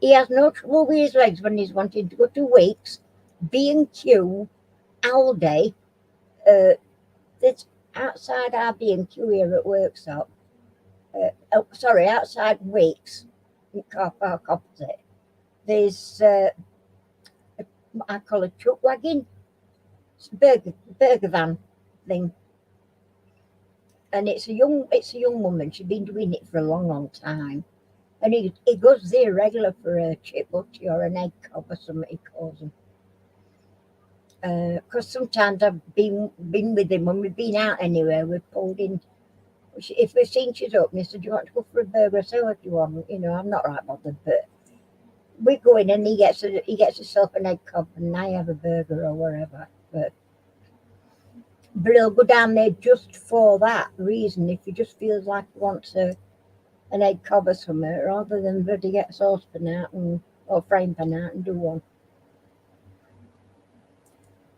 He has no trouble with his legs when he's wanting to go to Wakes, B&Q, all day. It's outside our B&Q here at Worksop. Outside Wakes, in car park opposite. There's what I call a truck wagon, burger van thing, and it's a young woman. She's been doing it for a long time, and he goes there regular for a chip butty or an egg cob or something he calls them. Because sometimes I've been with him when we've been out anywhere. We've pulled in. If we've seen she's up, and he said, "Do you want to go for a burger?" I say, "What do you want?" You know, I'm not right bothered, but we go in and he gets himself an egg cob, and I have a burger or whatever. But he'll go down there just for that reason. If he just feels like he wants an egg cob or something, rather than bloody get saucepan out or frying pan out and do one.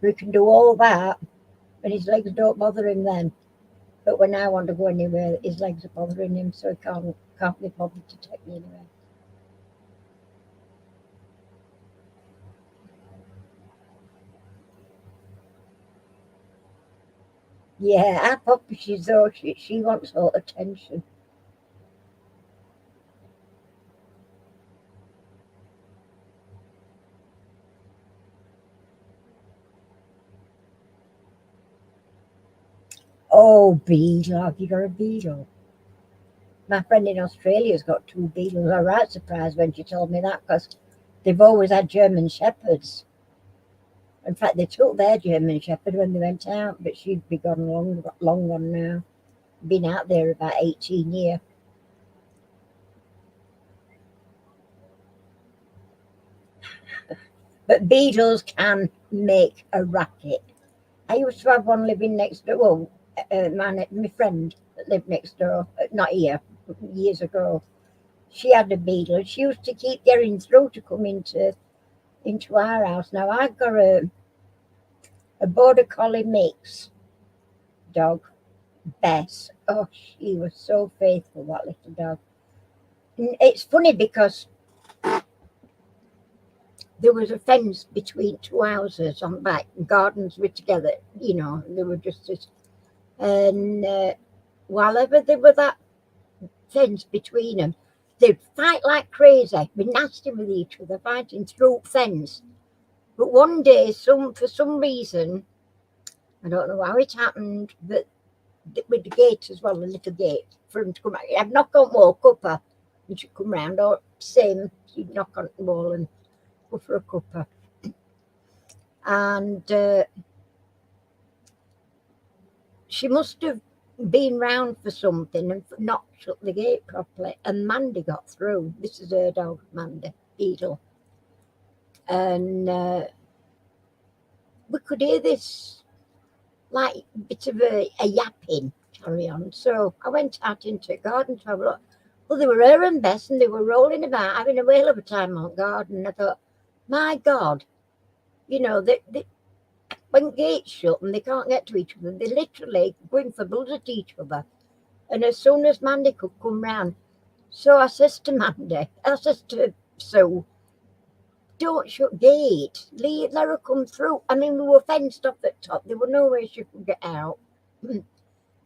We can do all that, and his legs don't bother him then. But when I want to go anywhere, his legs are bothering him, so he can't be bothered to take me anywhere. Yeah, our puppy, she wants all attention. Oh, beetle, have you got a beetle? My friend in Australia's got two beetles. I was right surprised when she told me that because they've always had German Shepherds. In fact, they took their German Shepherd when they went out, but she'd be gone long gone now. Been out there about 18 years. But beetles can make a racket. I used to have one living next door. Well, my friend that lived next door, not here, years ago. She had a beetle. She used to keep getting through to come into our house. Now I've got a border collie mix dog, Bess. Oh, she was so faithful, that little dog. And it's funny because there was a fence between two houses on the back, and gardens were together, they were just this. And while there was that fence between them, they'd fight like crazy, be nasty with each other, fighting through fence. But one day, for some reason, I don't know how it happened, but with the gate as well, a little gate for him to come out. I'd knock on the wall, cuppa, and she'd come round, or same, she'd knock on the wall and go for a cuppa. And she must have been round for something and not shut the gate properly. And Mandy got through. This is her dog, Mandy, Beetle. And we could hear this like bit of a yapping carry on. So I went out into the garden to have a look. Well, they were her and Bess, and they were rolling about, having a whale of a time on the garden. I thought, my God, when gates shut and they can't get to each other, they literally going for blood at each other. And as soon as Mandy could come round, so I says to Sue, don't shut gate, let her come through. I mean, we were fenced off at top, there was no way she could get out.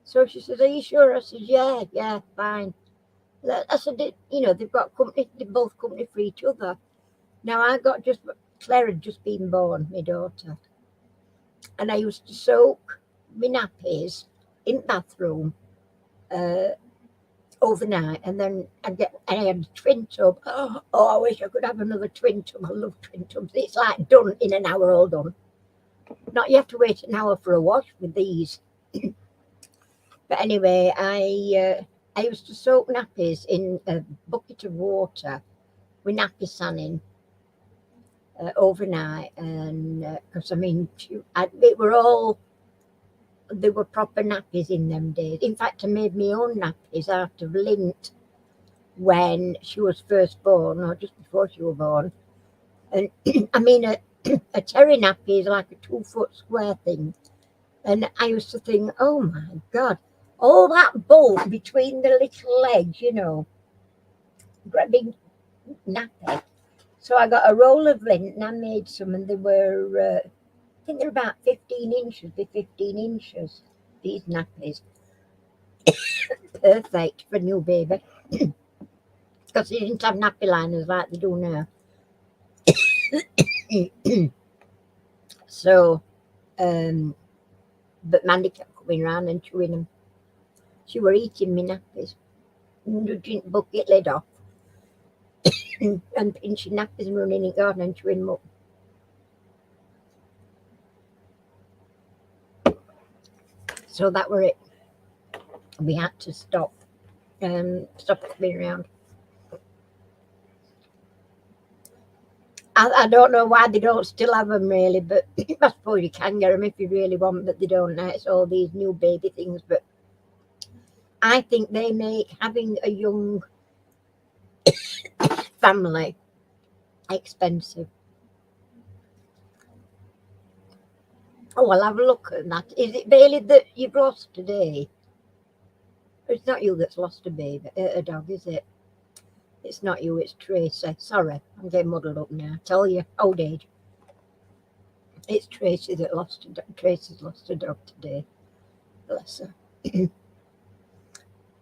So she says, are you sure? I said, yeah, fine. I said, they've got company, they're both company for each other. Now Claire had just been born, my daughter. And I used to soak my nappies in the bathroom. overnight, and then I had a twin tub. Oh, I wish I could have another twin tub. I love twin tubs. It's like done in an hour, all done. Not you have to wait an hour for a wash with these. But anyway, I used to soak nappies in a bucket of water with nappy sand in overnight, and because they were proper nappies in them days. In fact, I made my own nappies out of lint when she was first born, or just before she was born. And I mean, a terry nappy is like a 2-foot square thing. And I used to think, oh my God, all that bulk between the little legs, grabbing nappy. So I got a roll of lint and I made some, and they were, I think they're about 15 inches by 15 inches, these nappies. Perfect for a new baby. Because they didn't have nappy liners like they do now. So, but Mandy kept coming around and chewing them. She were eating me nappies. Nudging the bucket lid off. And pinching nappies and running in the garden and chewing them up. So that were it. We had to stop coming around. I don't know why they don't still have them really, but I suppose you can get them if you really want, but they don't now. It's all these new baby things. But I think they make having a young family expensive. Oh, I'll have a look at that. Is it Bailey that you've lost today? It's not you that's lost a dog, is it? It's not you, it's Tracy. Sorry, I'm getting muddled up now. I tell you, old age. It's Tracy that lost a dog. Tracy's lost a dog today. Bless her.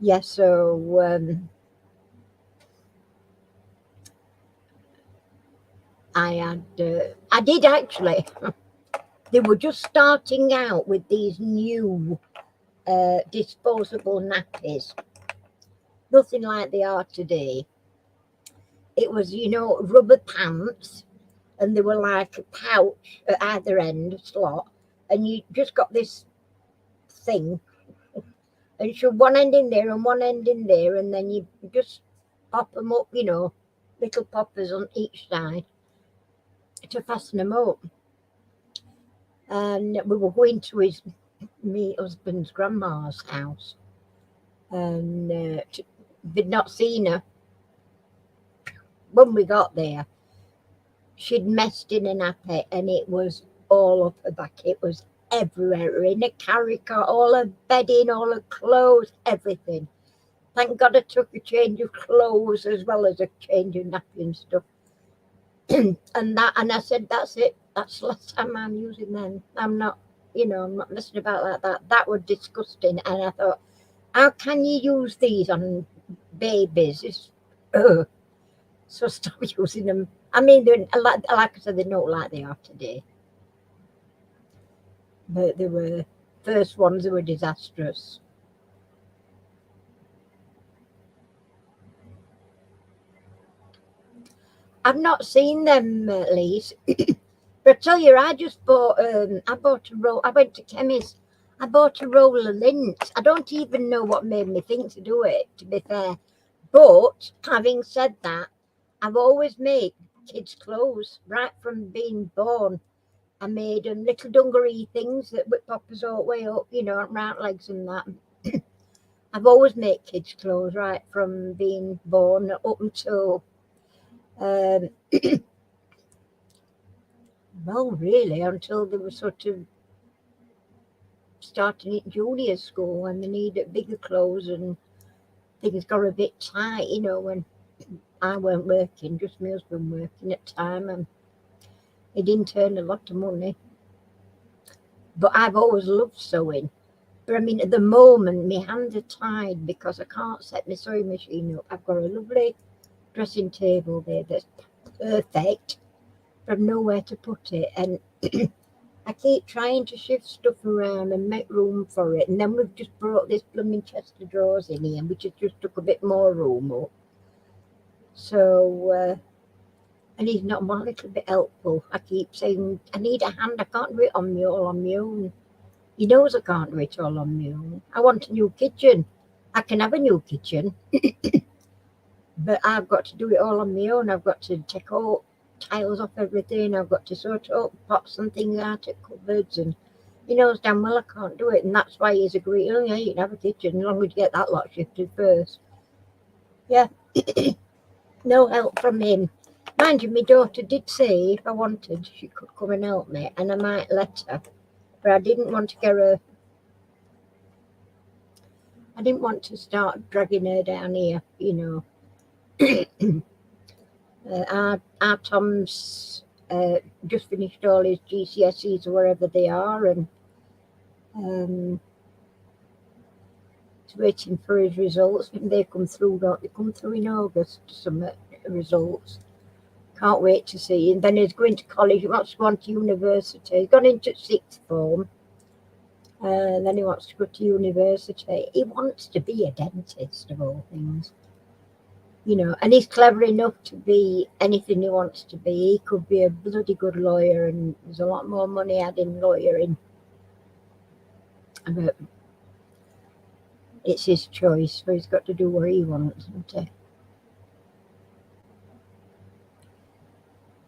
Yeah, so I did actually. They were just starting out with these new disposable nappies. Nothing like they are today. It was, rubber pants, and they were like a pouch at either end, slot, and you just got this thing, and you shove one end in there and one end in there, and then you just pop them up, little poppers on each side to fasten them up. And we were going to my husband's grandma's house, and we'd not seen her. When we got there, she'd messed in a nappy, and it was all up her back. It was everywhere, in a carry cart, all her bedding, all her clothes, everything. Thank God I took a change of clothes as well as a change of nappy and stuff. and I said, that's it. That's the last time I'm using them. I'm not messing about like that. That was disgusting. And I thought, how can you use these on babies? So stop using them. I mean, like I said, they're not like they are today. But they were first ones that were disastrous. I've not seen them, Lise. But I tell you, I just bought. I bought a roll. I went to chemist. I bought a roll of lint. I don't even know what made me think to do it, to be fair. But having said that, I've always made kids' clothes right from being born. I made them little dungaree things that whip poppers all the way up, round legs and that. I've always made kids' clothes right from being born up until, well, really, until they were sort of starting at junior school when they needed bigger clothes and things got a bit tight, when I weren't working, just my husband working at the time, and he didn't earn a lot of money. But I've always loved sewing. But I mean, at the moment, my hands are tied because I can't set my sewing machine up. I've got a lovely dressing table there that's perfect, but I've nowhere to put it. And I keep trying to shift stuff around and make room for it, and then we've just brought this blooming chest of drawers in here, which has just took a bit more room up. So, and he's not one little bit helpful. I keep saying, I need a hand. I can't do it on me all on my own. He knows I can't do it all on my own. I want a new kitchen. I can have a new kitchen, but I've got to do it all on my own. I've got to take all tiles off everything. I've got to sort out pots and things out of cupboards, and he knows damn well I can't do it, and that's why he's agreed. Oh yeah, you can have a kitchen as long as you get that lot shifted first. Yeah, no help from him. Mind you, my daughter did say if I wanted, she could come and help me, and I might let her, but I didn't want to get her. I didn't want to start dragging her down here, you know. Our Tom's just finished all his GCSEs or wherever they are, and he's waiting for his results. When they come through, don't they come through in August? Some results. Can't wait to see. And then he's going to college. He wants to go on to university. He's gone into sixth form. Then he wants to go to university. He wants to be a dentist, of all things. You know, and he's clever enough to be anything he wants to be. He could be a bloody good lawyer, and there's a lot more money had in lawyering. But it's his choice, so he's got to do what he wants, isn't he?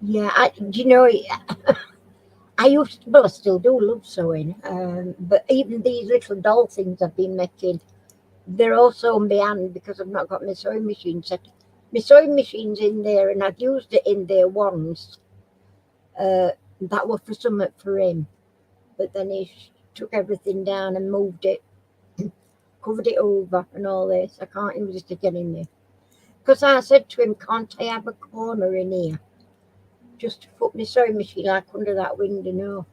Yeah, do you know, I used to, well, I still do love sewing, but even these little doll things I've been making, they're all sewn by hand because I've not got my sewing machine set. My sewing machine's in there, and I've used it in there once. That was for something for him, but then he took everything down and moved it, covered it over and all this. I can't use it again in there. Because I said to him, can't I have a corner in here? Just to put my sewing machine like under that window, no.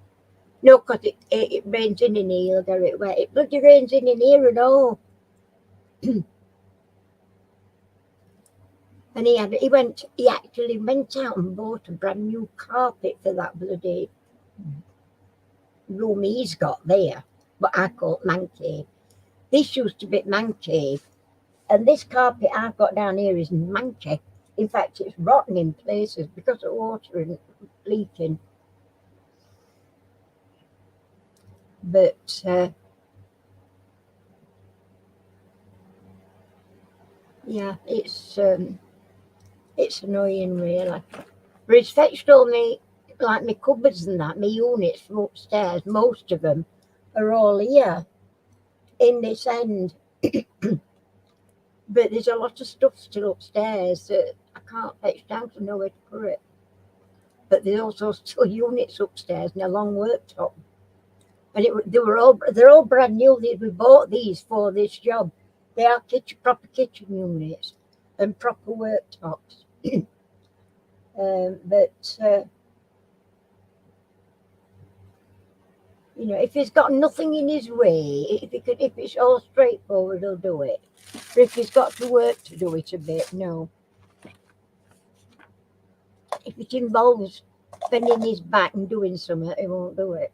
No, because it rains in here, he'll get it wet. It bloody rains in here and all. And he actually went out and bought a brand new carpet for that bloody room he's got there, what I call man cave. This used to be man cave, and this carpet I've got down here is manky. In fact, it's rotten in places because of water and leaking. But yeah, it's annoying really. But it's fetched all me, like my cupboards and that, my units from upstairs, most of them are all here in this end. But there's a lot of stuff still upstairs that I can't fetch down to know where to put it. But there's also still units upstairs and a long worktop. And they're all brand new. We bought these for this job. They are proper kitchen units and proper worktops. But you know, if he's got nothing in his way, if it's all straightforward, he'll do it. But if he's got to work to do it a bit, no. If it involves bending his back and doing something, he won't do it.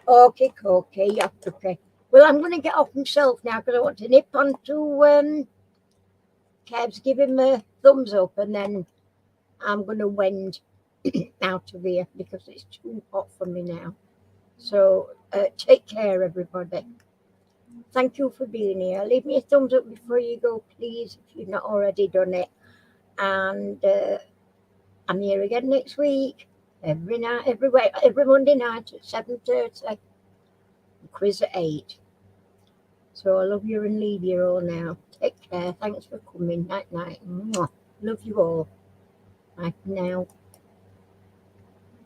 Okay. Well, I'm going to get off myself now because I want to nip on to Kev's, give him a thumbs up, and then I'm going to wend out of here because it's too hot for me now. So take care, everybody. Thank you for being here. Leave me a thumbs up before you go, please, if you've not already done it. And I'm here again next week, every Monday night at 7:30. Quiz at 8. So I love you and leave you all now. Take care. Thanks for coming. Night. Love you all. Bye for now.